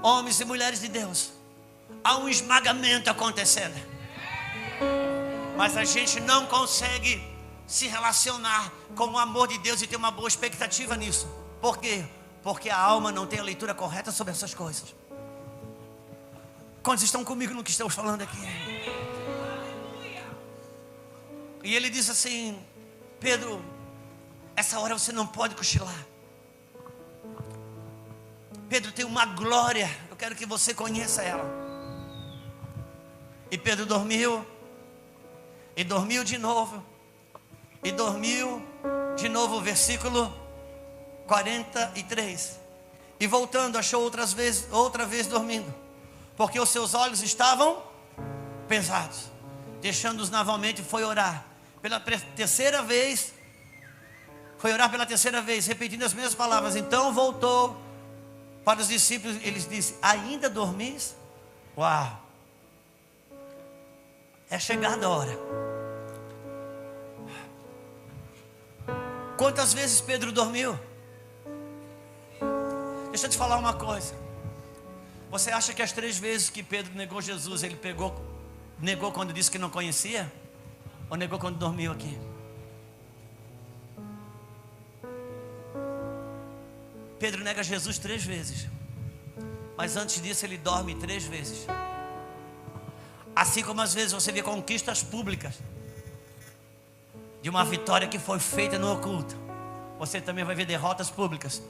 homens e mulheres de Deus, há um esmagamento acontecendo, mas a gente não consegue se relacionar com o amor de Deus e ter uma boa expectativa nisso. Por quê? Porque a alma não tem a leitura correta sobre essas coisas. Quantos estão comigo no que estamos falando aqui? E ele diz assim: Pedro, essa hora você não pode cochilar. Pedro tem uma glória, eu quero que você conheça ela. E Pedro dormiu, e dormiu de novo, e dormiu de novo, versículo 43. E voltando, achou outra vez dormindo, porque os seus olhos estavam pesados. Deixando-os novamente, foi orar pela terceira vez. Foi orar pela terceira vez, repetindo as mesmas palavras. Então voltou para os discípulos, eles disse: ainda dormis? Uau! É chegada a hora. Quantas vezes Pedro dormiu? Deixa eu te falar uma coisa. Você acha que as 3 vezes que Pedro negou Jesus, ele negou quando disse que não conhecia? Ou negou quando dormiu aqui? Pedro nega Jesus 3 vezes. Mas antes disso ele dorme 3 vezes. Assim como às vezes você vê conquistas públicas de uma vitória que foi feita no oculto, você também vai ver derrotas públicas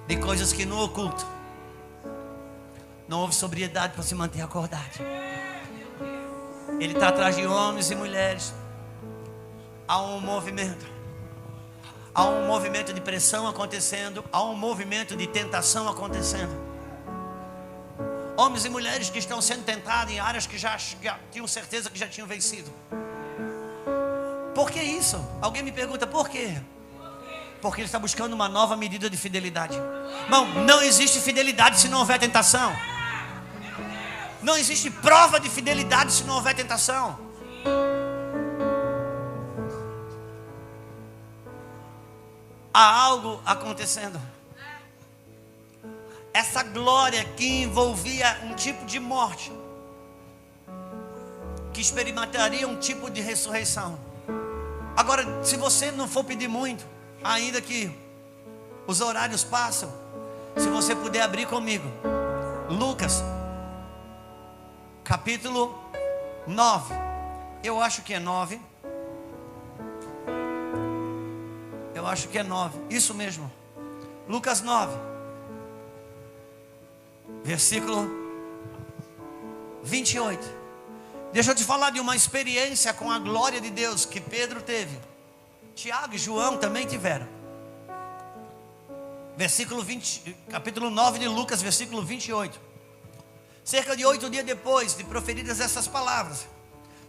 de coisas que no oculto não houve sobriedade para se manter acordado. Ele está atrás de homens e mulheres. Há um movimento. Há um movimento de pressão acontecendo. Há um movimento de tentação acontecendo. Homens e mulheres que estão sendo tentados em áreas que já tinham certeza que já tinham vencido. Por que isso? Alguém me pergunta por quê? Porque ele está buscando uma nova medida de fidelidade. Irmão, não existe fidelidade se não houver tentação. Não existe prova de fidelidade se não houver tentação. Há algo acontecendo. Essa glória que envolvia um tipo de morte, que experimentaria um tipo de ressurreição. Agora, se você não for pedir muito, ainda que os horários passam, se você puder abrir comigo Lucas capítulo 9. Eu acho que é 9. Eu acho que é 9. Isso mesmo. Lucas 9. Versículo 28. Deixa eu te falar de uma experiência com a glória de Deus que Pedro teve. Tiago e João também tiveram. Capítulo 9 de Lucas, versículo 28. Cerca de 8 dias depois de proferidas essas palavras,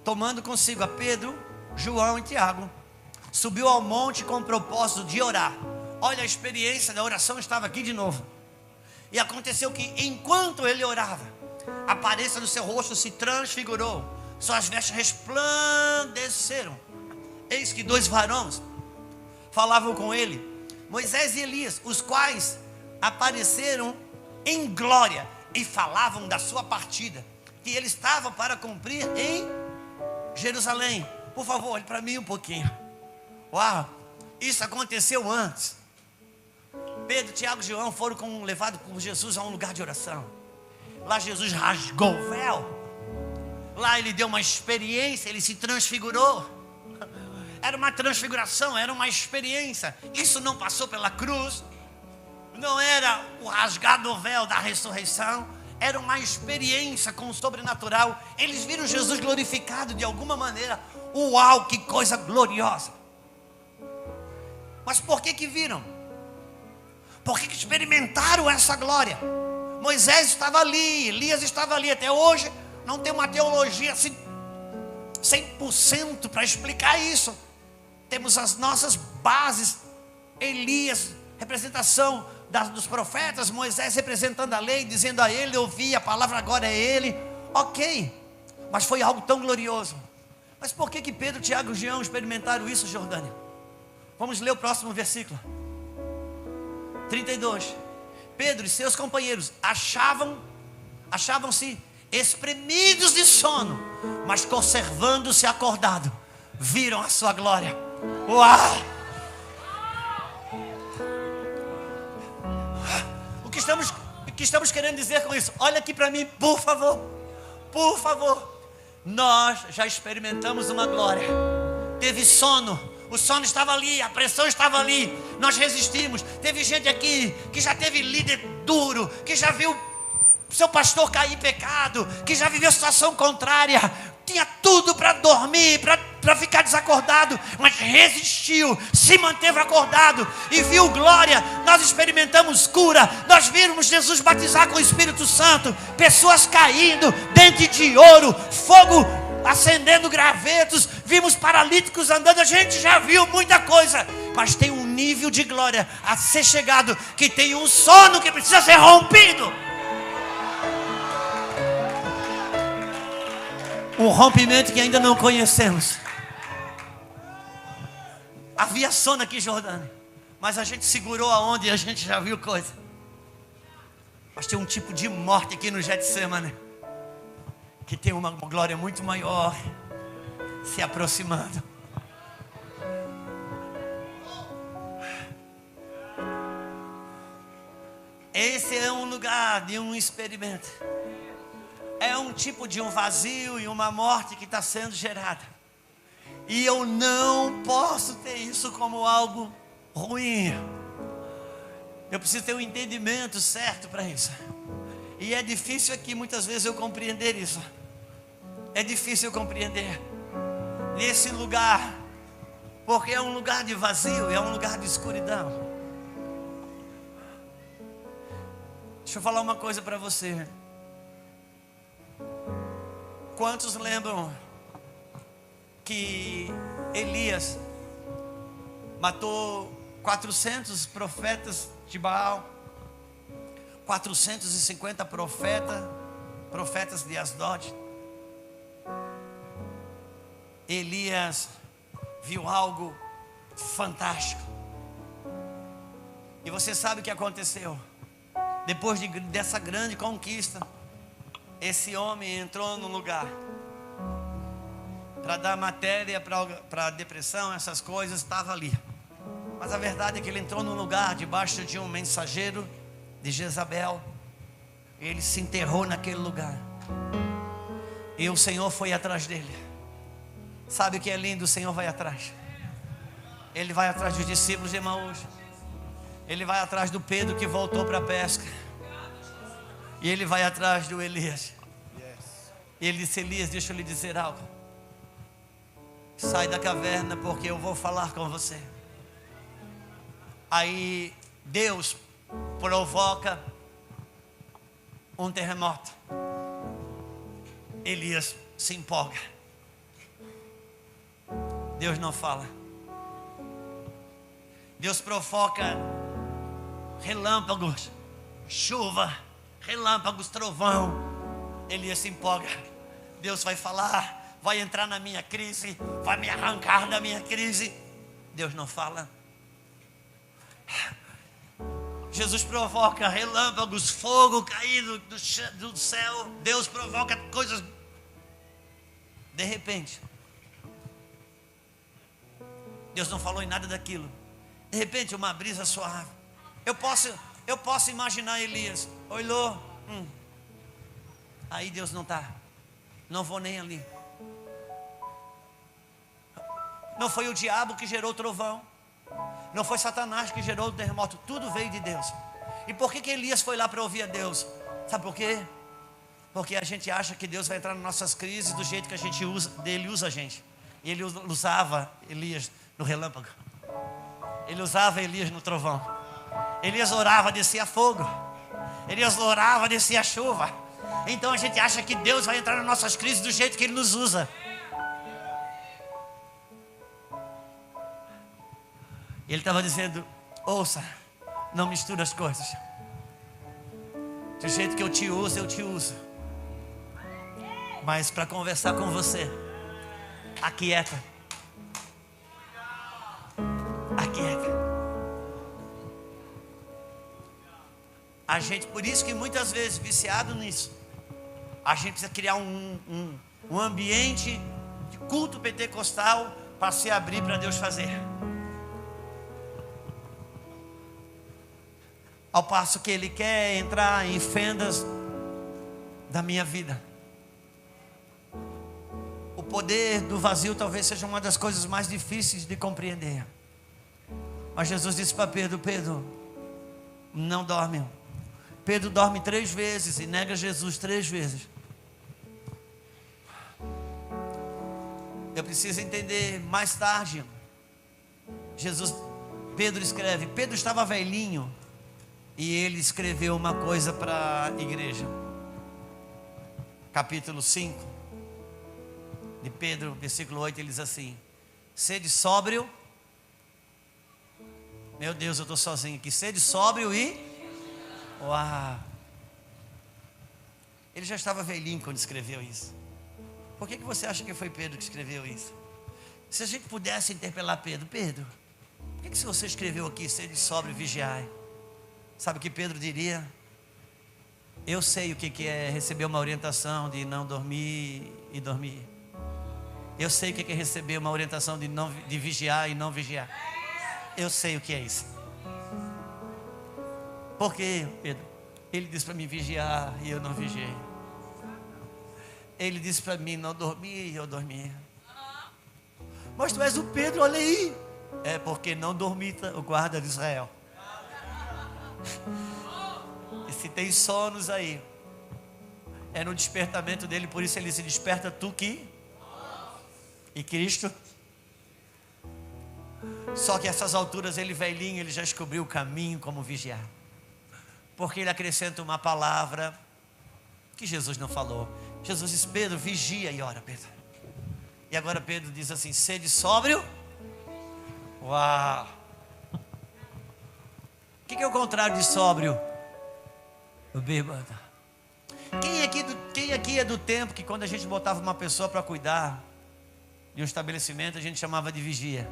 tomando consigo a Pedro, João e Tiago, subiu ao monte com o propósito de orar. Olha, a experiência da oração estava aqui de novo. E aconteceu que enquanto ele orava, a aparência do seu rosto se transfigurou, suas vestes resplandeceram. Eis que 2 varões falavam com ele, Moisés e Elias, os quais apareceram em glória e falavam da sua partida, que ele estava para cumprir em Jerusalém. Por favor, olhe para mim um pouquinho. Uau, isso aconteceu antes. Pedro, Tiago e João foram levados por Jesus a um lugar de oração. Lá Jesus rasgou o véu. Lá ele deu uma experiência, ele se transfigurou. Era uma transfiguração, era uma experiência. Isso não passou pela cruz. Não era o rasgar do véu da ressurreição. Era uma experiência com o sobrenatural. Eles viram Jesus glorificado de alguma maneira. Uau, que coisa gloriosa. Mas por que viram? Por que experimentaram essa glória? Moisés estava ali, Elias estava ali. Até hoje não tem uma teologia assim 100% para explicar isso. Temos as nossas bases. Elias, representação dos profetas, Moisés representando a lei, dizendo a ele, ouvir a palavra, agora é ele. Ok, mas foi algo tão glorioso. Mas por que Pedro, Tiago e João experimentaram isso, Jordânia? Vamos ler o próximo versículo 32. Pedro e seus companheiros achavam-se espremidos de sono, mas conservando-se acordado, viram a sua glória. Uau! O que estamos querendo dizer com isso? Olha aqui para mim, por favor. Por favor. Nós já experimentamos uma glória. Teve sono. O sono estava ali, a pressão estava ali. Nós resistimos. Teve gente aqui que já teve líder duro, que já viu seu pastor cair em pecado, que já viveu situação contrária. Tinha tudo para dormir, para ficar desacordado, mas resistiu, se manteve acordado e viu glória. Nós experimentamos cura, nós vimos Jesus batizar com o Espírito Santo, pessoas caindo, dente de ouro, fogo acendendo gravetos, vimos paralíticos andando. A gente já viu muita coisa, mas tem um nível de glória a ser chegado, que tem um sono que precisa ser rompido. Um rompimento que ainda não conhecemos. Havia sono aqui, Jordânia, mas a gente segurou aonde a gente já viu coisa. Mas tem um tipo de morte aqui no Getsemane, que tem uma glória muito maior se aproximando. Esse é um lugar de um experimento. É um tipo de um vazio e uma morte que está sendo gerada. E eu não posso ter isso como algo ruim. Eu preciso ter um entendimento certo para isso. E é difícil aqui muitas vezes eu compreender isso. É difícil eu compreender nesse lugar, porque é um lugar de vazio, é um lugar de escuridão. Deixa eu falar uma coisa para você. Quantos lembram que Elias matou 400 profetas de Baal, 450 profetas de Asdod? Elias viu algo fantástico. E você sabe o que aconteceu? Depois dessa grande conquista, esse homem entrou num lugar para dar matéria para a depressão, essas coisas, estava ali. Mas a verdade é que ele entrou num lugar debaixo de um mensageiro de Jezabel. Ele se enterrou naquele lugar. E o Senhor foi atrás dele. Sabe o que é lindo? O Senhor vai atrás. Ele vai atrás dos discípulos de Emaús. Ele vai atrás do Pedro que voltou para a pesca. E ele vai atrás do Elias. E ele disse: Elias, deixa eu lhe dizer algo. Sai da caverna, porque eu vou falar com você. Aí Deus provoca um terremoto. Elias se empolga. Deus não fala. Deus provoca relâmpagos, chuva, relâmpagos, trovão. Elias se empolga. Deus vai falar, vai entrar na minha crise, vai me arrancar da minha crise. Deus não fala. Jesus provoca relâmpagos, fogo caído do céu. Deus provoca coisas. De repente, Deus não falou em nada daquilo. De repente, uma brisa suave. Eu posso imaginar Elias. Olhou. Aí Deus não está. Não vou nem ali. Não foi o diabo que gerou o trovão. Não foi Satanás que gerou o terremoto. Tudo veio de Deus. E por que Elias foi lá para ouvir a Deus? Sabe por quê? Porque a gente acha que Deus vai entrar nas nossas crises do jeito que a gente usa. Ele usa a gente. E ele usava Elias no relâmpago. Ele usava Elias no trovão. Elias orava, descia fogo. Elias orava, descia chuva. Então a gente acha que Deus vai entrar nas nossas crises do jeito que Ele nos usa. Ele estava dizendo: ouça, não mistura as coisas. Do jeito que eu te uso, eu te uso. Mas para conversar com você, aquieta. Aquieta. A gente, por isso que muitas vezes, viciado nisso, a gente precisa criar um ambiente de culto pentecostal para se abrir para Deus fazer. Ao passo que Ele quer entrar em fendas da minha vida. O poder do vazio talvez seja uma das coisas mais difíceis de compreender. Mas Jesus disse para Pedro: Pedro, não dorme. Pedro dorme 3 vezes e nega Jesus 3 vezes. Eu preciso entender mais tarde. Pedro escreve. Pedro estava velhinho e ele escreveu uma coisa para a igreja. Capítulo 5 de Pedro, versículo 8, ele diz assim: sede sóbrio. Meu Deus, eu estou sozinho aqui. Sede sóbrio e... Uau! Ele já estava velhinho quando escreveu isso. Por que você acha que foi Pedro que escreveu isso? Se a gente pudesse interpelar Pedro: Pedro, por que se você escreveu aqui, sede sóbrio e vigiai? Sabe o que Pedro diria? Eu sei o que é receber uma orientação de não dormir e dormir. Eu sei o que é receber uma orientação de vigiar e não vigiar. Eu sei o que é isso. Por quê, Pedro? Ele disse para mim vigiar e eu não vigiei. Ele disse para mim não dormir e eu dormi. Mas tu és o Pedro, olha aí. É porque não dormita o guarda de Israel. E se tem sonos aí, é no despertamento dele. Por isso ele se desperta tu que. E Cristo. Só que a essas alturas ele velhinho, ele já descobriu o caminho como vigiar. Porque ele acrescenta uma palavra que Jesus não falou. Jesus disse: Pedro, vigia e ora, Pedro. E agora Pedro diz assim: sede sóbrio. Uau! O que é o contrário de sóbrio? O bêbado. Quem aqui é do tempo que quando a gente botava uma pessoa para cuidar de um estabelecimento, a gente chamava de vigia?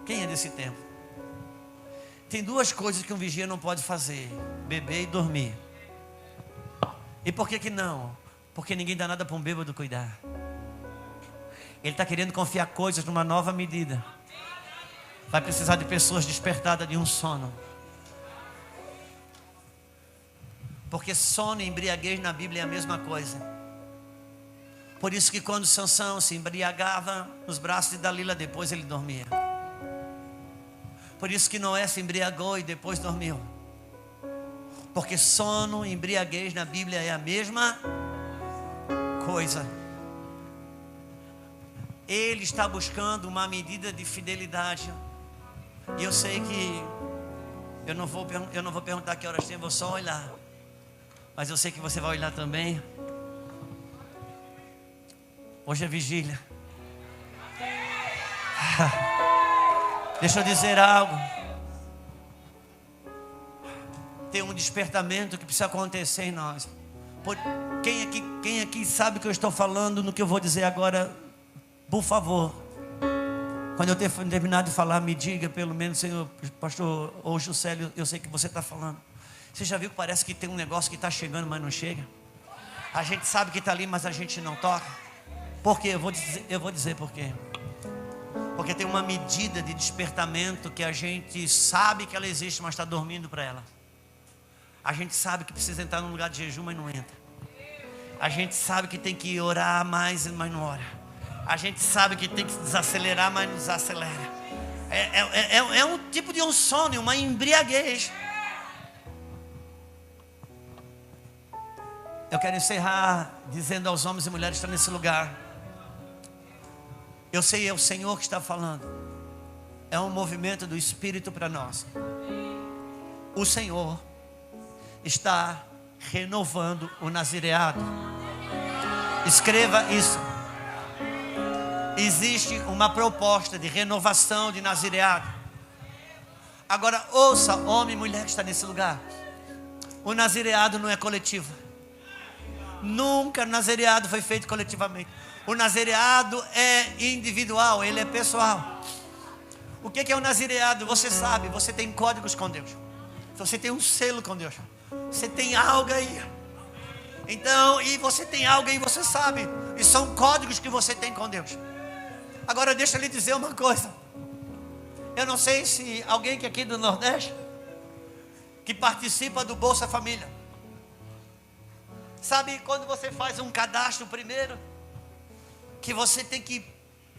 Quem é desse tempo? Tem 2 coisas que um vigia não pode fazer: beber e dormir. E por que não? Porque ninguém dá nada para um bêbado cuidar. Ele está querendo confiar coisas numa nova medida. Vai precisar de pessoas despertadas de um sono. Porque sono e embriaguez na Bíblia é a mesma coisa. Por isso que quando Sansão se embriagava nos braços de Dalila, depois ele dormia. Por isso que Noé se embriagou e depois dormiu. Porque sono e embriaguez na Bíblia é a mesma coisa. Ele está buscando uma medida de fidelidade. E eu sei que eu não vou perguntar que horas tem, vou só olhar. Mas eu sei que você vai olhar também. Hoje é vigília. Deixa eu dizer algo. Tem um despertamento que precisa acontecer em nós. Quem aqui sabe o que eu estou falando no que eu vou dizer agora? Por favor, quando eu terminar de falar, me diga pelo menos, Senhor, pastor ou Juscelio, eu sei que você está falando. Você já viu que parece que tem um negócio que está chegando, mas não chega? A gente sabe que está ali, mas a gente não toca. Por quê? Eu vou dizer por quê. Porque tem uma medida de despertamento que a gente sabe que ela existe, mas está dormindo para ela. A gente sabe que precisa entrar num lugar de jejum, mas não entra. A gente sabe que tem que orar mais, mas não ora. A gente sabe que tem que desacelerar, mas não desacelera. É um tipo de um sono, uma embriaguez. Eu quero encerrar dizendo aos homens e mulheres que estão nesse lugar: eu sei, é o Senhor que está falando. É um movimento do Espírito para nós. O Senhor está renovando o nazireado. Escreva isso. Existe uma proposta de renovação de nazireado. Agora ouça, homem e mulher que está nesse lugar. O nazireado não é coletivo. Nunca nazireado foi feito coletivamente. O nazireado é individual, ele é pessoal. O que é o nazireado? Você sabe, você tem códigos com Deus. Você tem um selo com Deus. Você tem algo aí. Então, e você tem algo aí, você sabe. E são códigos que você tem com Deus. Agora deixa eu lhe dizer uma coisa. Eu não sei se alguém que aqui do Nordeste, que participa do Bolsa Família. Sabe quando você faz um cadastro primeiro, que você tem que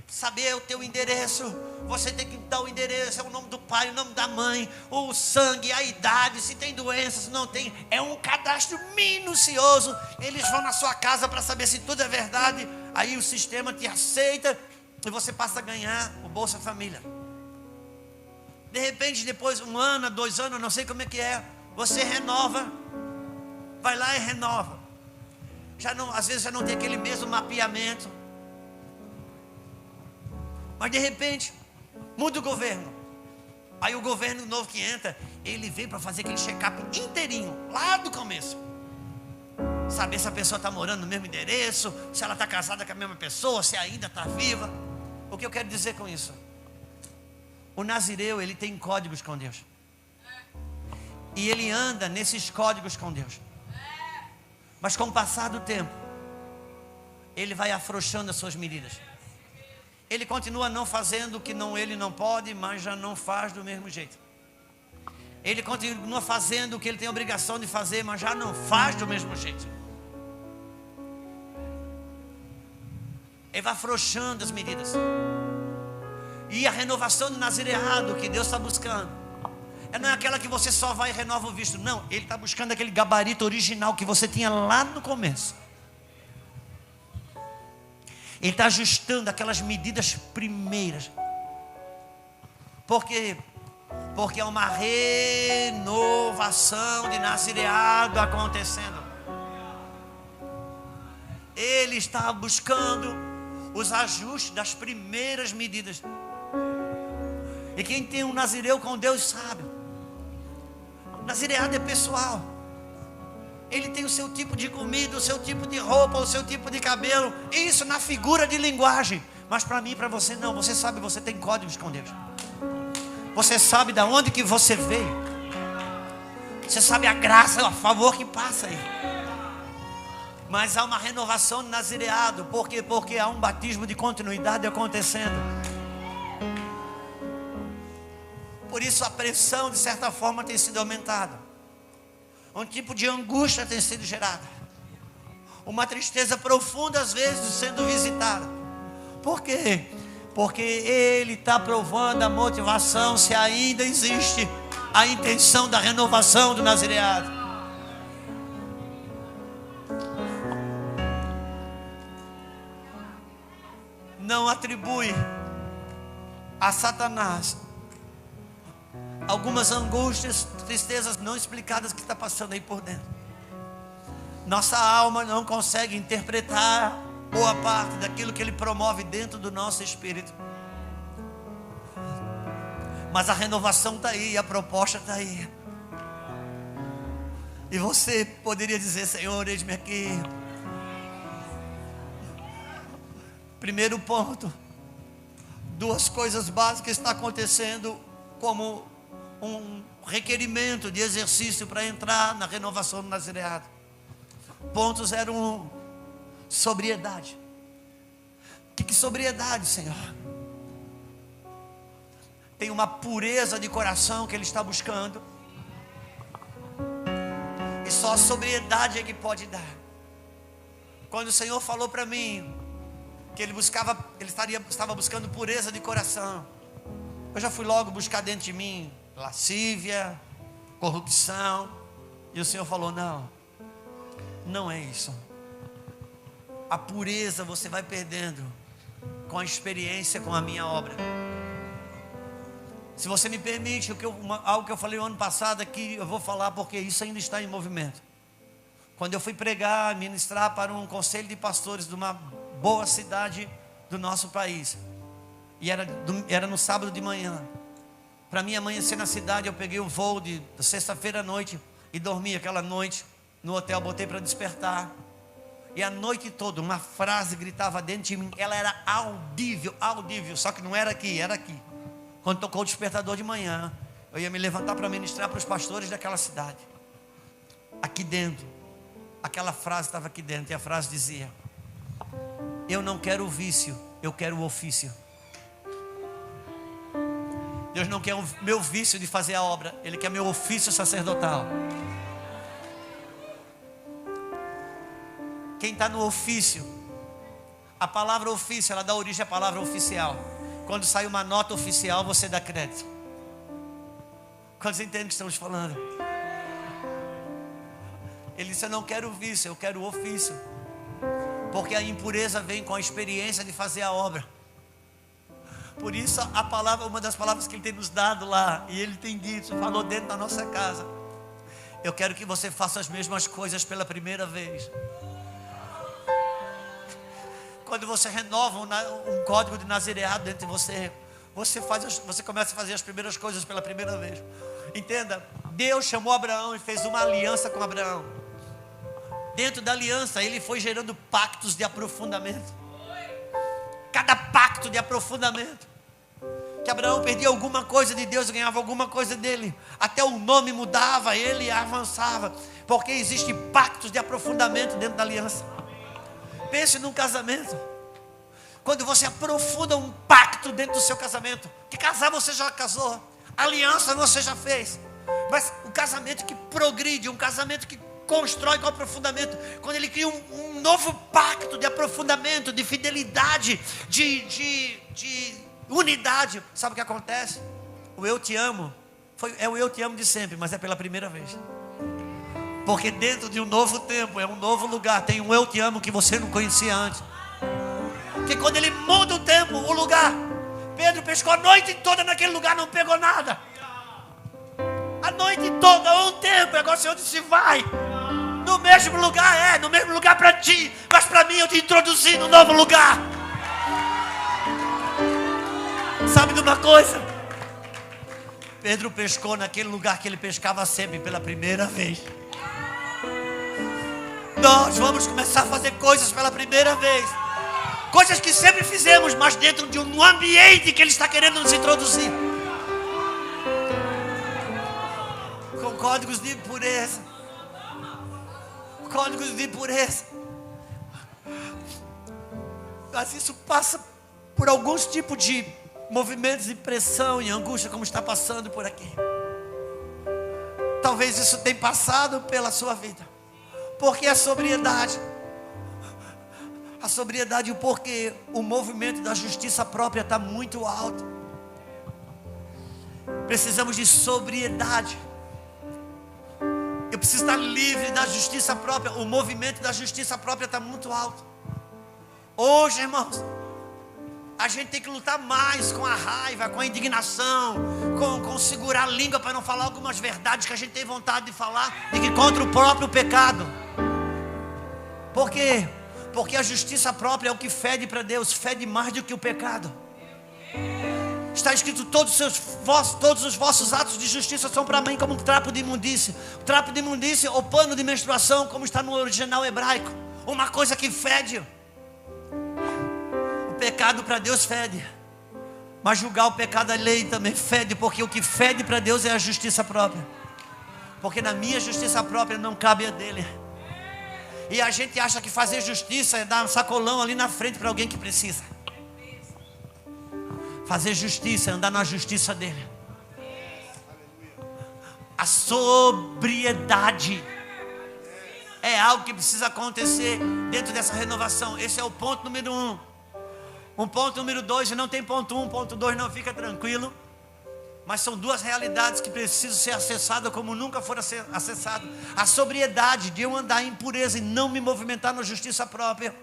saber o teu endereço, você tem que dar o endereço, é o nome do pai, o nome da mãe, o sangue, a idade, se tem doença, se não tem, é um cadastro minucioso. Eles vão na sua casa para saber se tudo é verdade. Aí o sistema te aceita e você passa a ganhar o Bolsa Família. De repente, depois 1 ano, 2 anos, não sei como é que é, você renova, vai lá e renova. Já não, às vezes já não tem aquele mesmo mapeamento. Mas de repente, muda o governo. Aí o governo novo que entra, ele vem para fazer aquele check-up inteirinho, lá do começo. Saber se a pessoa está morando no mesmo endereço, se ela está casada com a mesma pessoa, se ainda está viva. O que eu quero dizer com isso? O nazireu, ele tem códigos com Deus. E ele anda nesses códigos com Deus. Mas com o passar do tempo, ele vai afrouxando as suas medidas. Ele continua não fazendo o que ele não pode, mas já não faz do mesmo jeito. Ele continua fazendo o que ele tem a obrigação de fazer, mas já não faz do mesmo jeito. Ele vai afrouxando as medidas. E a renovação do nazireado que Deus está buscando, não é aquela que você só vai e renova o visto. Não, Ele está buscando aquele gabarito original que você tinha lá no começo. Ele está ajustando aquelas medidas primeiras. Porque há uma renovação de nazireado acontecendo. Ele está buscando os ajustes das primeiras medidas. E quem tem um nazireu com Deus sabe. O nazireado é pessoal. Ele tem o seu tipo de comida, o seu tipo de roupa, o seu tipo de cabelo. Isso na figura de linguagem. Mas para mim e para você não. Você sabe, você tem códigos com Deus. Você sabe de onde que você veio. Você sabe a graça, o favor que passa aí. Mas há uma renovação de nazireado. Por quê? Porque há um batismo de continuidade acontecendo. Por isso a pressão de certa forma tem sido aumentada. Um tipo de angústia tem sido gerada. Uma tristeza profunda às vezes sendo visitada. Por quê? Porque Ele está provando a motivação, se ainda existe a intenção da renovação do nazireado. Não atribui a Satanás algumas angústias, tristezas não explicadas que está passando aí por dentro. Nossa alma não consegue interpretar boa parte daquilo que Ele promove dentro do nosso espírito. Mas a renovação está aí, a proposta está aí. E você poderia dizer: Senhor, eis-me aqui. Primeiro ponto, 2 coisas básicas estão acontecendo como um requerimento de exercício para entrar na renovação do nazireado. Ponto 01, sobriedade. O que é sobriedade, Senhor? Tem uma pureza de coração que Ele está buscando. E só a sobriedade é que pode dar. Quando o Senhor falou para mim que Ele estava buscando pureza de coração, eu já fui logo buscar dentro de mim lascívia, corrupção. E o Senhor falou: não é isso. A pureza você vai perdendo com a experiência com a minha obra. Se você me permite, algo que eu falei o ano passado aqui, eu vou falar porque isso ainda está em movimento. quando eu fui pregar, ministrar para um conselho de pastores de uma boa cidade do nosso país, e era no sábado de manhã. Para mim amanhecer na cidade, eu peguei o voo de sexta-feira à noite e dormi aquela noite no hotel, botei para despertar. E a noite toda uma frase gritava dentro de mim. Ela era audível, só que não era aqui, era aqui. Quando tocou o despertador de manhã, eu ia me levantar para ministrar para os pastores daquela cidade. Aqui dentro, aquela frase estava aqui dentro, e a frase dizia: eu não quero o vício, eu quero o ofício. Deus não quer o meu vício de fazer a obra, Ele quer meu ofício sacerdotal. Quem está no ofício, a palavra ofício, ela dá origem à palavra oficial. Quando sai uma nota oficial, você dá crédito. Quantos entendem o que estamos falando? Ele disse: eu não quero o vício, eu quero o ofício. Porque a impureza vem com a experiência de fazer a obra. Por isso a palavra, uma das palavras que Ele tem nos dado lá, e Ele tem dito, falou dentro da nossa casa: eu quero que você faça as mesmas coisas pela primeira vez. Quando você renova um código de nazireado dentro de você, você começa a fazer as primeiras coisas pela primeira vez. Entenda, Deus chamou Abraão e fez uma aliança com Abraão. Dentro da aliança, Ele foi gerando pactos de aprofundamento. Cada pacto de aprofundamento, que Abraão perdia alguma coisa de Deus, ganhava alguma coisa dele. Até o nome mudava, ele avançava. Porque existe pactos de aprofundamento dentro da aliança. Pense num casamento. Quando você aprofunda um pacto dentro do seu casamento, que casar você já casou, aliança você já fez, mas o casamento que progride, um casamento que constrói com aprofundamento, quando ele cria um novo pacto de aprofundamento, de fidelidade, de unidade, sabe o que acontece? O eu te amo é o eu te amo de sempre, mas é pela primeira vez. Porque dentro de um novo tempo, é um novo lugar, tem um eu te amo que você não conhecia antes. Que quando ele muda o tempo, o lugar, Pedro pescou a noite toda naquele lugar, não pegou nada. A noite toda, um tempo, agora o Senhor disse: vai. No mesmo lugar para ti, mas para mim eu te introduzi no novo lugar. Sabe de uma coisa? Pedro pescou naquele lugar que ele pescava sempre pela primeira vez. Nós vamos começar a fazer coisas pela primeira vez. Coisas que sempre fizemos, mas dentro de um ambiente que Ele está querendo nos introduzir. Com códigos de impureza. Códigos de impureza. Mas isso passa por alguns tipos de movimentos de pressão e angústia, como está passando por aqui. Talvez isso tenha passado pela sua vida. Porque a sobriedade, o porquê, o movimento da justiça própria está muito alto. Precisamos de sobriedade. Eu preciso estar livre da justiça própria. O movimento da justiça própria está muito alto. Hoje, irmãos, a gente tem que lutar mais com a raiva, com a indignação, com segurar a língua para não falar algumas verdades que a gente tem vontade de falar, de que contra o próprio pecado. Por quê? Porque a justiça própria é o que fede para Deus, fede mais do que o pecado. Está escrito: todos os vossos atos de justiça são para mim como um trapo de imundície. O trapo de imundície ou pano de menstruação, como está no original hebraico. Uma coisa que fede. O pecado para Deus fede. Mas julgar o pecado alheio também fede, porque o que fede para Deus é a justiça própria. Porque na minha justiça própria não cabe a dele. E a gente acha que fazer justiça é dar um sacolão ali na frente para alguém que precisa. Fazer justiça é andar na justiça dele. A sobriedade é algo que precisa acontecer dentro dessa renovação. Esse é o ponto número 1. Um ponto número 2, e não tem ponto 1, ponto 2 não, fica tranquilo. Mas são duas realidades que precisam ser acessadas como nunca foram acessadas. A sobriedade de eu andar em pureza e não me movimentar na justiça própria.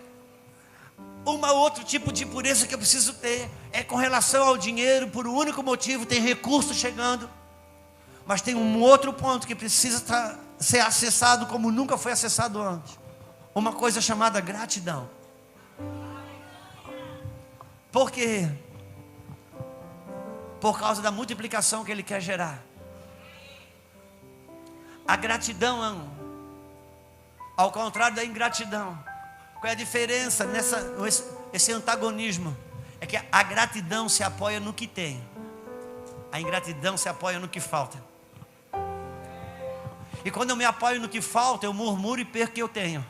Outro tipo de pureza que eu preciso ter é com relação ao dinheiro, por um único motivo: tem recurso chegando. Mas tem um outro ponto que precisa ser acessado como nunca foi acessado antes. Uma coisa chamada gratidão. Por quê? Por causa da multiplicação que Ele quer gerar. A gratidão, ao contrário da ingratidão. Qual é a diferença esse antagonismo? É que a gratidão se apoia no que tem. A ingratidão se apoia no que falta. E quando eu me apoio no que falta, eu murmuro e perco o que eu tenho.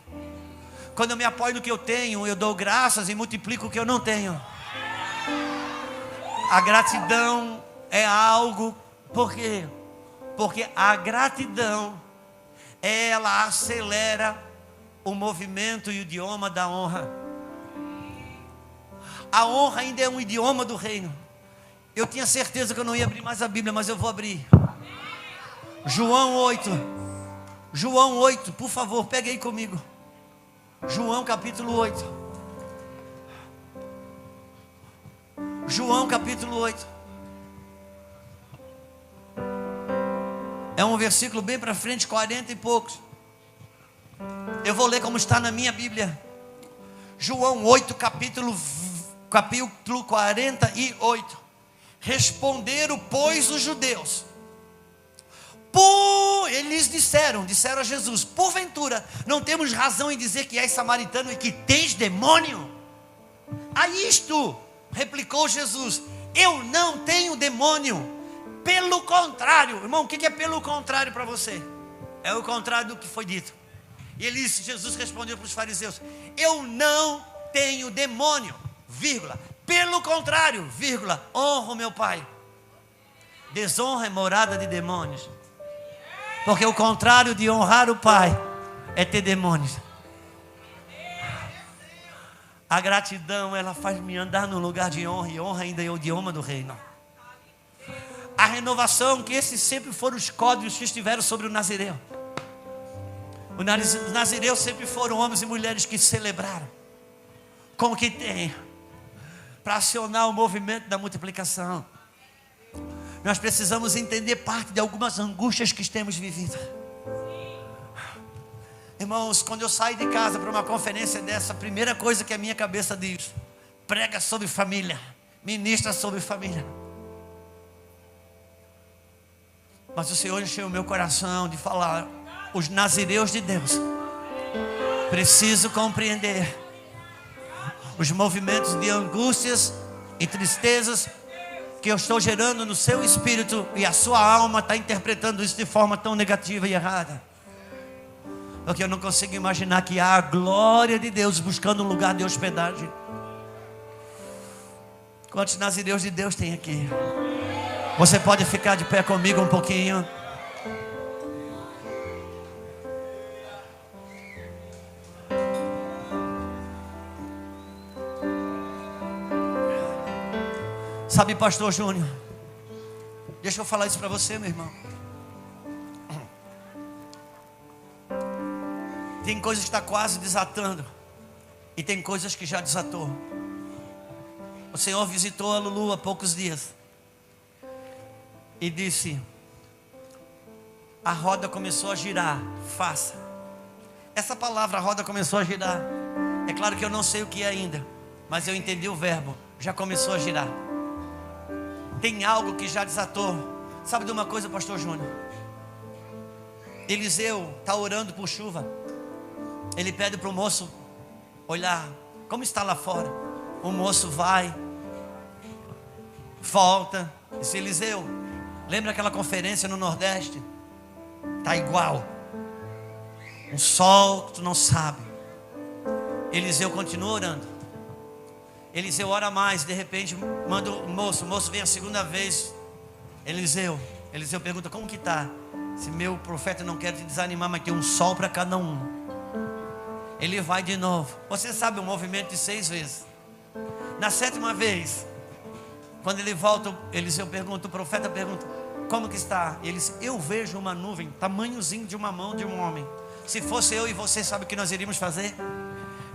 Quando eu me apoio no que eu tenho, eu dou graças e multiplico o que eu não tenho. A gratidão é algo, por quê? Porque a gratidão, ela acelera o movimento e o idioma da honra. A honra ainda é um idioma do reino. Eu tinha certeza que eu não ia abrir mais a Bíblia, mas eu vou abrir. João 8. João 8, por favor, pegue aí comigo. João capítulo 8. João capítulo 8. É um versículo bem para frente, 40 e poucos. Eu vou ler como está na minha Bíblia. João 8, capítulo 48. Responderam, pois, os judeus. Eles disseram a Jesus: porventura, não temos razão em dizer que és samaritano e que tens demônio? A isto replicou Jesus: eu não tenho demônio. Pelo contrário, irmão, o que é pelo contrário para você? É o contrário do que foi dito. E Jesus respondeu para os fariseus: eu não tenho demônio, vírgula, pelo contrário, vírgula, honro meu Pai. Desonra é morada de demônios. Porque o contrário de honrar o Pai é ter demônios. A gratidão, ela faz-me andar num lugar de honra, e honra ainda é o idioma do reino. A renovação, que esses sempre foram os códigos que estiveram sobre o Nazireu. Os nazireus sempre foram homens e mulheres que celebraram com o que tem, para acionar o movimento da multiplicação. Nós precisamos entender parte de algumas angústias que temos vivido. Irmãos, quando eu saio de casa para uma conferência dessa, a primeira coisa que a minha cabeça diz: prega sobre família, ministra sobre família. Mas o Senhor encheu o meu coração de falar: os nazireus de Deus precisam compreender os movimentos de angústias e tristezas que eu estou gerando no seu espírito, e a sua alma está interpretando isso de forma tão negativa e errada. Porque eu não consigo imaginar que há a glória de Deus buscando um lugar de hospedagem. Quantos nazireus de Deus tem aqui? Você pode ficar de pé comigo um pouquinho? Sabe, pastor Júnior, deixa eu falar isso para você, meu irmão. Tem coisas que está quase desatando, e tem coisas que já desatou. O Senhor visitou a Lulu há poucos dias e disse: a roda começou a girar, faça. Essa palavra, a roda começou a girar, é claro que eu não sei o que é ainda, mas eu entendi o verbo, já começou a girar. Tem algo que já desatou. Sabe de uma coisa, pastor Júnior? Eliseu está orando por chuva. Ele pede para o moço olhar como está lá fora. O moço vai, volta, diz: Eliseu, lembra aquela conferência no Nordeste? Está igual. Um sol que tu não sabe. Eliseu continua orando. Eliseu ora mais, de repente manda o moço vem a segunda vez. Eliseu pergunta: como que está? Se meu profeta não quer te desanimar, mas tem um sol para cada um. Ele vai de novo. Você sabe o movimento de 6 vezes. Na 7ª vez, quando ele volta, Eliseu pergunta, o profeta pergunta: como que está? Ele diz: eu vejo uma nuvem, tamanhozinho de uma mão de um homem. Se fosse eu e você, sabe o que nós iríamos fazer?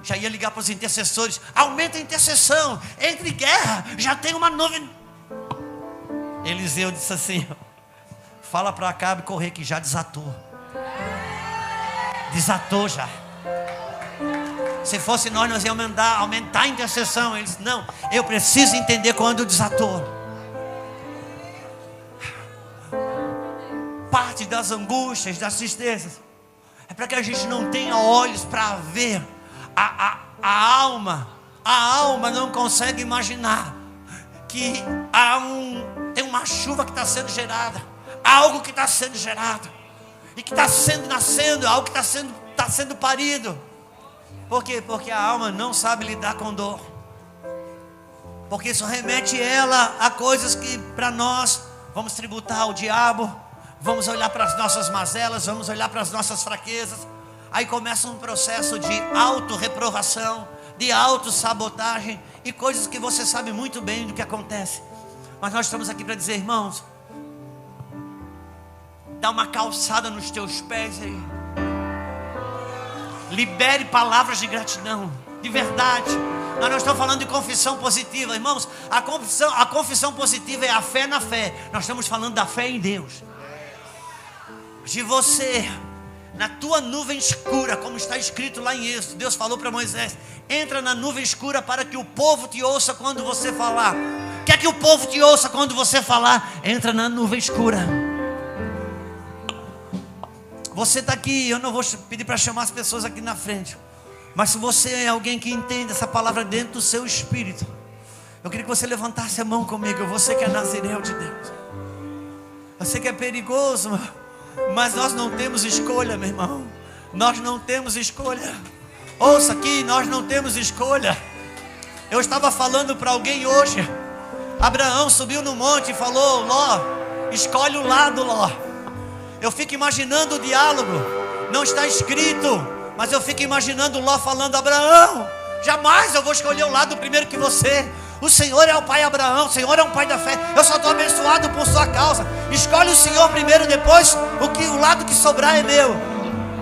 Já ia ligar para os intercessores: aumenta a intercessão, entre guerra, já tem uma nuvem. Eliseu disse assim: fala para Acabe correr que já desatou. Desatou já. Se fosse nós íamos aumentar a intercessão. Ele disse, não, eu preciso entender quando desatou. Parte das angústias, das tristezas, é para que a gente não tenha olhos para ver. A alma não consegue imaginar que tem uma chuva que está sendo gerada, algo que está sendo gerado, e que está nascendo, algo que está sendo parido. Por quê? Porque a alma não sabe lidar com dor, porque isso remete ela a coisas que para nós vamos tributar ao diabo, vamos olhar para as nossas mazelas, vamos olhar para as nossas fraquezas. Aí começa um processo de autorreprovação, de autossabotagem e coisas que você sabe muito bem do que acontece. Mas nós estamos aqui para dizer, irmãos, dá uma calçada nos teus pés aí. Libere palavras de gratidão, de verdade. Nós não estamos falando de confissão positiva, irmãos. A confissão positiva é a fé na fé. Nós estamos falando da fé em Deus. De você, na tua nuvem escura, como está escrito lá em Êxodo, Deus falou para Moisés: entra na nuvem escura para que o povo te ouça quando você falar. Quer que o povo te ouça quando você falar? Entra na nuvem escura. Você está aqui, eu não vou pedir para chamar as pessoas aqui na frente, mas se você é alguém que entende essa palavra dentro do seu espírito, eu queria que você levantasse a mão comigo. Você que é nazireu de Deus, você que é perigoso, mas nós não temos escolha, meu irmão. Nós não temos escolha. Ouça aqui, nós não temos escolha. Eu estava falando para alguém hoje. Abraão subiu no monte e falou: Ló, escolhe o lado, Ló. Eu fico imaginando o diálogo. Não está escrito, mas eu fico imaginando Ló falando: Abraão, jamais eu vou escolher o lado primeiro que você. O Senhor é o pai de Abraão, o Senhor é um pai da fé. Eu só estou abençoado por sua causa. Escolhe o Senhor primeiro, depois o lado que sobrar é meu.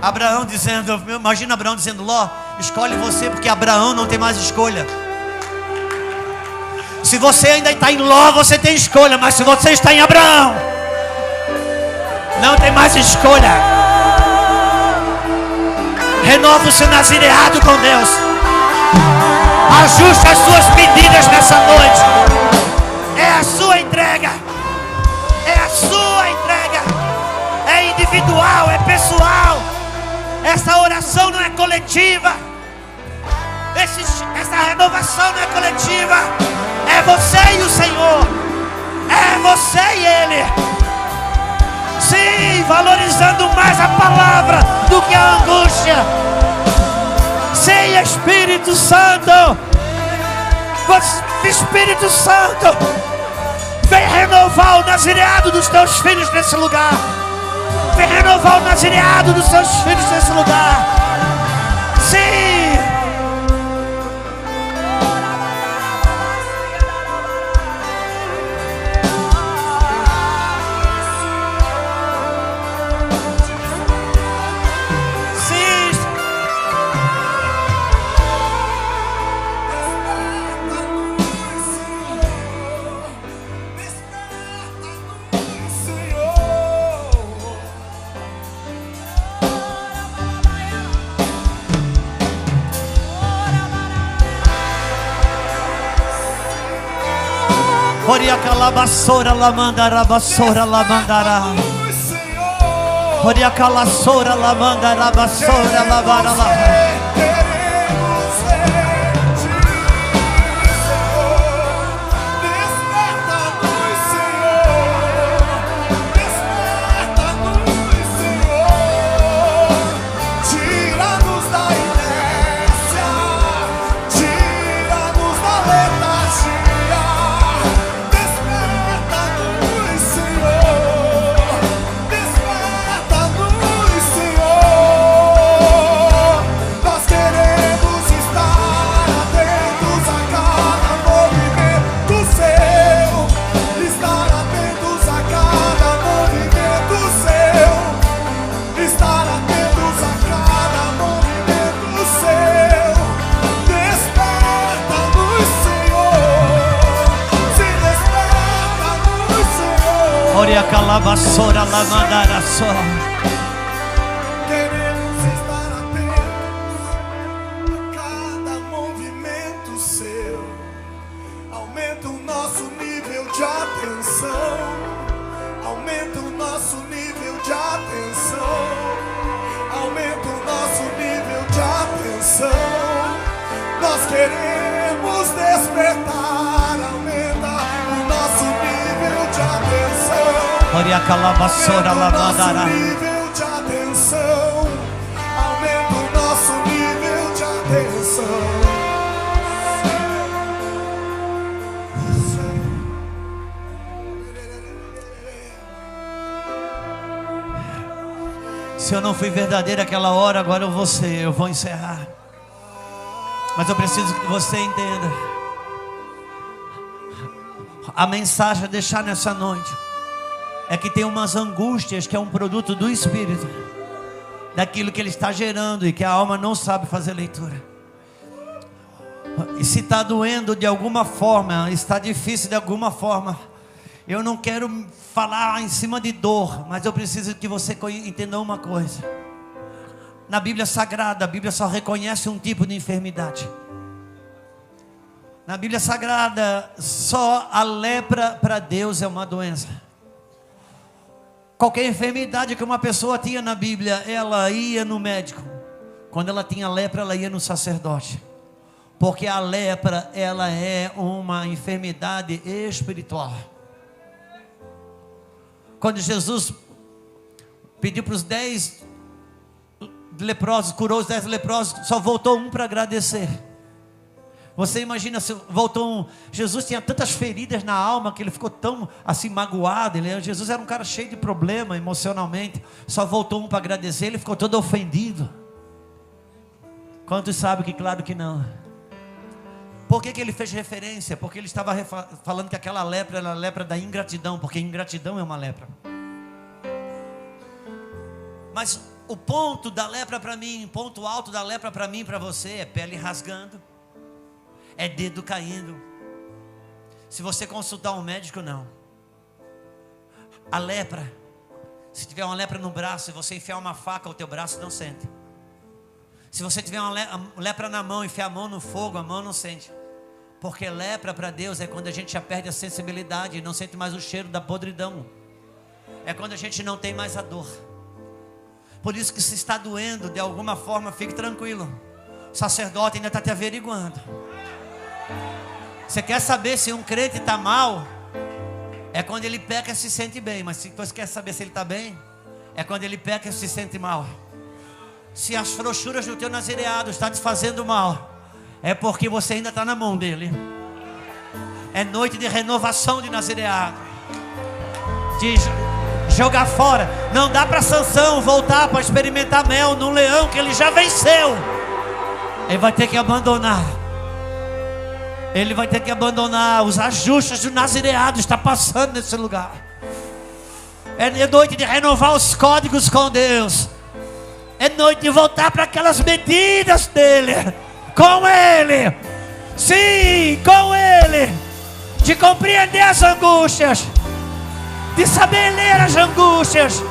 Abraão dizendo, imagina Abraão dizendo: Ló, escolhe você, porque Abraão não tem mais escolha. Se você ainda está em Ló, você tem escolha. Mas se você está em Abraão, não tem mais escolha. Renova o seu nazireado com Deus. Ajuste as suas medidas nessa noite. É a sua entrega. É a sua entrega. É individual, é pessoal. Essa oração não é coletiva. Essa renovação não é coletiva. É você e o Senhor. É você e Ele. Sim, valorizando mais a palavra do que a angústia. Sim, Espírito Santo. Espírito Santo, vem renovar o nazireado dos teus filhos nesse lugar. Vem renovar o nazireado dos teus filhos nesse lugar. Sim. Oria calabassora la mandara bassora la mandara. Oria calassora la mandara bassora la mandara. Oria calabassora la mandara só. Queremos estar Aumenta o nosso nível de atenção. Aumenta o nosso nível de atenção. Nós queremos despertar. Aumenta o nosso nível de atenção. Aumenta o nosso nível de atenção. Aumenta o nosso nível de atenção. Se eu não fui verdadeiro aquela hora, agora eu vou ser, eu vou encerrar. Mas eu preciso que você entenda. A mensagem a deixar nessa noite é que tem umas angústias que é um produto do Espírito, daquilo que ele está gerando e que a alma não sabe fazer leitura. E se está doendo de alguma forma, está difícil de alguma forma, eu não quero falar em cima de dor, mas eu preciso que você entenda uma coisa. Na Bíblia Sagrada, a Bíblia só reconhece um tipo de enfermidade. Na Bíblia Sagrada, só a lepra para Deus é uma doença. Qualquer enfermidade que uma pessoa tinha na Bíblia, ela ia no médico. Quando ela tinha lepra, ela ia no sacerdote. Porque a lepra, ela é uma enfermidade espiritual. Quando Jesus pediu para os 10 leprosos, curou os 10 leprosos, só voltou um para agradecer. Você imagina se voltou um. Jesus tinha tantas feridas na alma que ele ficou tão assim magoado. Jesus era um cara cheio de problema emocionalmente. Só voltou um para agradecer, ele ficou todo ofendido. Quantos sabem que claro que não? Por que ele fez referência? Porque ele estava falando que aquela lepra era a lepra da ingratidão, porque ingratidão é uma lepra. Mas o ponto da lepra para mim, o ponto alto da lepra para mim e para você é pele rasgando, é dedo caindo. Se você consultar um médico, não. A lepra, se tiver uma lepra no braço e você enfiar uma faca, o teu braço não sente. Se você tiver uma lepra na mão, enfiar a mão no fogo, a mão não sente. Porque lepra para Deus é quando a gente já perde a sensibilidade e não sente mais o cheiro da podridão. É quando a gente não tem mais a dor. Por isso que se está doendo de alguma forma, fique tranquilo. O sacerdote ainda está te averiguando. Você quer saber se um crente está mal? É quando ele peca e se sente bem. Mas se você quer saber se ele está bem, é quando ele peca e se sente mal. Se as frouxuras do teu nazireado estão te fazendo mal, é porque você ainda está na mão dele. É noite de renovação de nazireado, de jogar fora. Não dá para Sansão voltar para experimentar mel num leão que ele já venceu. Ele vai ter que abandonar. Ele vai ter que abandonar os ajustes do nazireado. Está passando nesse lugar. É noite de renovar os códigos com Deus. É noite de voltar para aquelas medidas dele, com ele, sim, com ele, de compreender as angústias, de saber ler as angústias.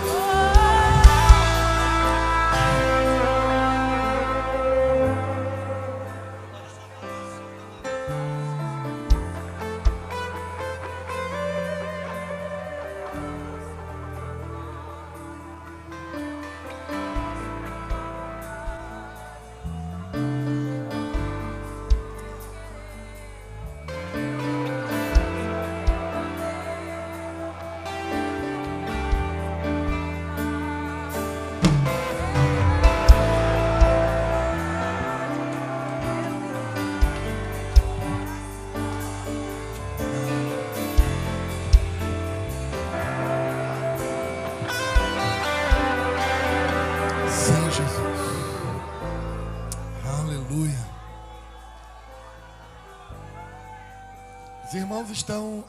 Os irmãos estão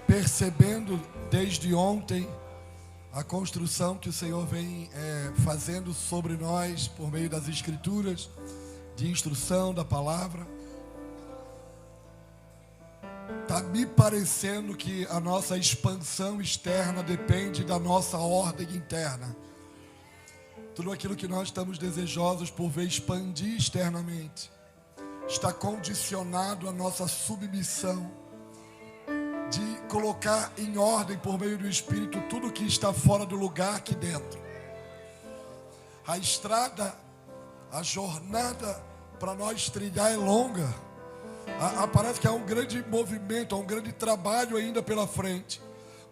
percebendo desde ontem a construção que o Senhor vem fazendo sobre nós por meio das Escrituras, de instrução da palavra. Está me parecendo que a nossa expansão externa depende da nossa ordem interna. Tudo aquilo que nós estamos desejosos por ver expandir externamente está condicionado à nossa submissão de colocar em ordem por meio do Espírito tudo que está fora do lugar aqui dentro. A estrada, a jornada para nós trilhar é longa. Parece que há um grande movimento, há um grande trabalho ainda pela frente.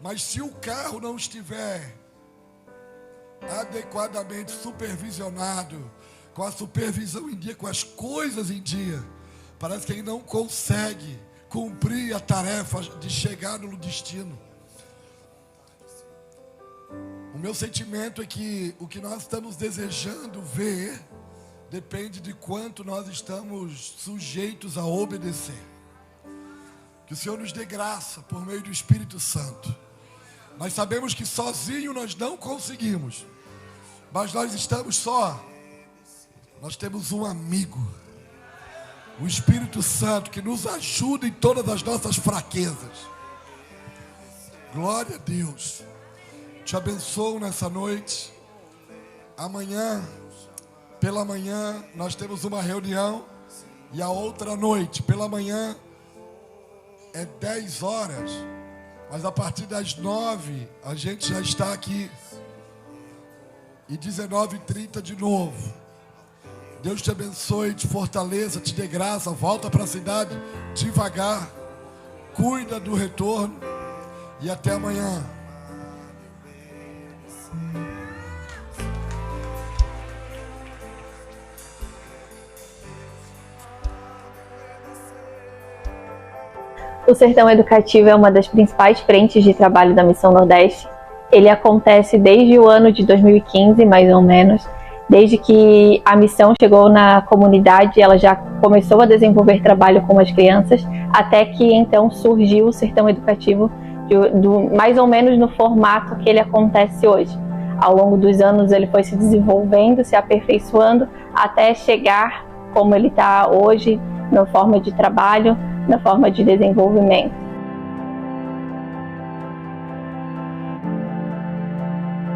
Mas se o carro não estiver adequadamente supervisionado, com a supervisão em dia, com as coisas em dia, parece que ele não consegue cumprir a tarefa de chegar no destino. O meu sentimento é que o que nós estamos desejando ver depende de quanto nós estamos sujeitos a obedecer. Que o Senhor nos dê graça por meio do Espírito Santo. Nós sabemos que sozinho nós não conseguimos, mas nós estamos só. Nós temos um amigo, o Espírito Santo, que nos ajuda em todas as nossas fraquezas. Glória a Deus. Te abençoo nessa noite. Amanhã, pela manhã, nós temos uma reunião. E a outra noite, pela manhã, é 10 horas. Mas a partir das 9, a gente já está aqui. E 19h30 de novo. Deus te abençoe, te fortaleça, te dê graça. Volta para a cidade devagar. Cuida do retorno. E até amanhã. O Sertão Educativo é uma das principais frentes de trabalho da Missão Nordeste. Ele acontece desde o ano de 2015, mais ou menos. Desde que a missão chegou na comunidade, ela já começou a desenvolver trabalho com as crianças, até que então surgiu o Sertão Educativo, mais ou menos no formato que ele acontece hoje. Ao longo dos anos ele foi se desenvolvendo, se aperfeiçoando, até chegar como ele está hoje, na forma de trabalho, na forma de desenvolvimento.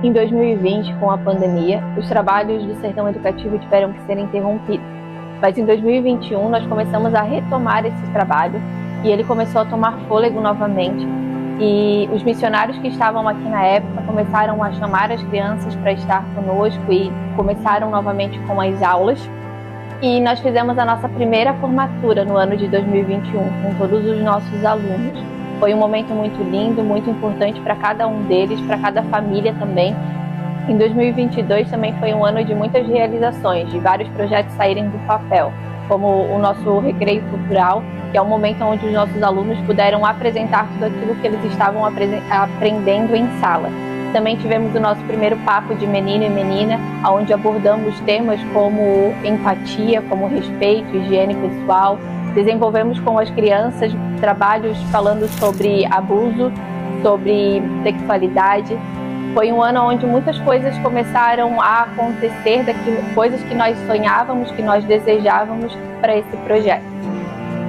Em 2020, com a pandemia, os trabalhos do Sertão Educativo tiveram que ser interrompidos. Mas em 2021 nós começamos a retomar esse trabalho e ele começou a tomar fôlego novamente. E os missionários que estavam aqui na época começaram a chamar as crianças para estar conosco e começaram novamente com as aulas. E nós fizemos a nossa primeira formatura no ano de 2021 com todos os nossos alunos. Foi um momento muito lindo, muito importante para cada um deles, para cada família também. Em 2022 também foi um ano de muitas realizações, de vários projetos saírem do papel, como o nosso Recreio Cultural, que é um momento onde os nossos alunos puderam apresentar tudo aquilo que eles estavam aprendendo em sala. Também tivemos o nosso primeiro papo de menino e menina, onde abordamos temas como empatia, como respeito, higiene pessoal. Desenvolvemos com as crianças trabalhos falando sobre abuso, sobre sexualidade. Foi um ano onde muitas coisas começaram a acontecer, coisas que nós sonhávamos, que nós desejávamos para esse projeto.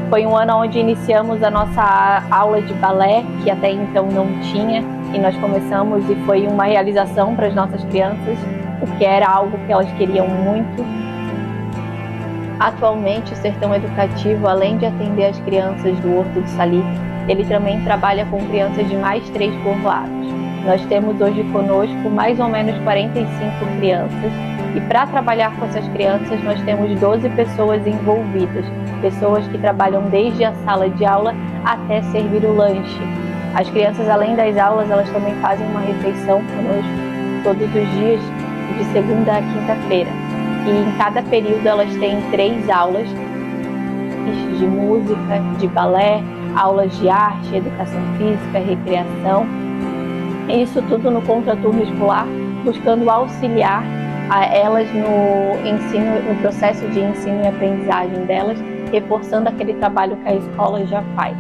Foi um ano onde iniciamos a nossa aula de balé, que até então não tinha, e nós começamos e foi uma realização para as nossas crianças, o que era algo que elas queriam muito. Atualmente, o Sertão Educativo, além de atender as crianças do Horto do Salitre, ele também trabalha com crianças de mais 3 povoados. Nós temos hoje conosco mais ou menos 45 crianças e para trabalhar com essas crianças nós temos 12 pessoas envolvidas, pessoas que trabalham desde a sala de aula até servir o lanche. As crianças, além das aulas, elas também fazem uma refeição conosco todos os dias, de segunda a quinta-feira. E em cada período elas têm 3 aulas de música, de balé, aulas de arte, educação física, recreação. Isso tudo no contraturno escolar, buscando auxiliar a elas no ensino, no processo de ensino e aprendizagem delas, reforçando aquele trabalho que a escola já faz.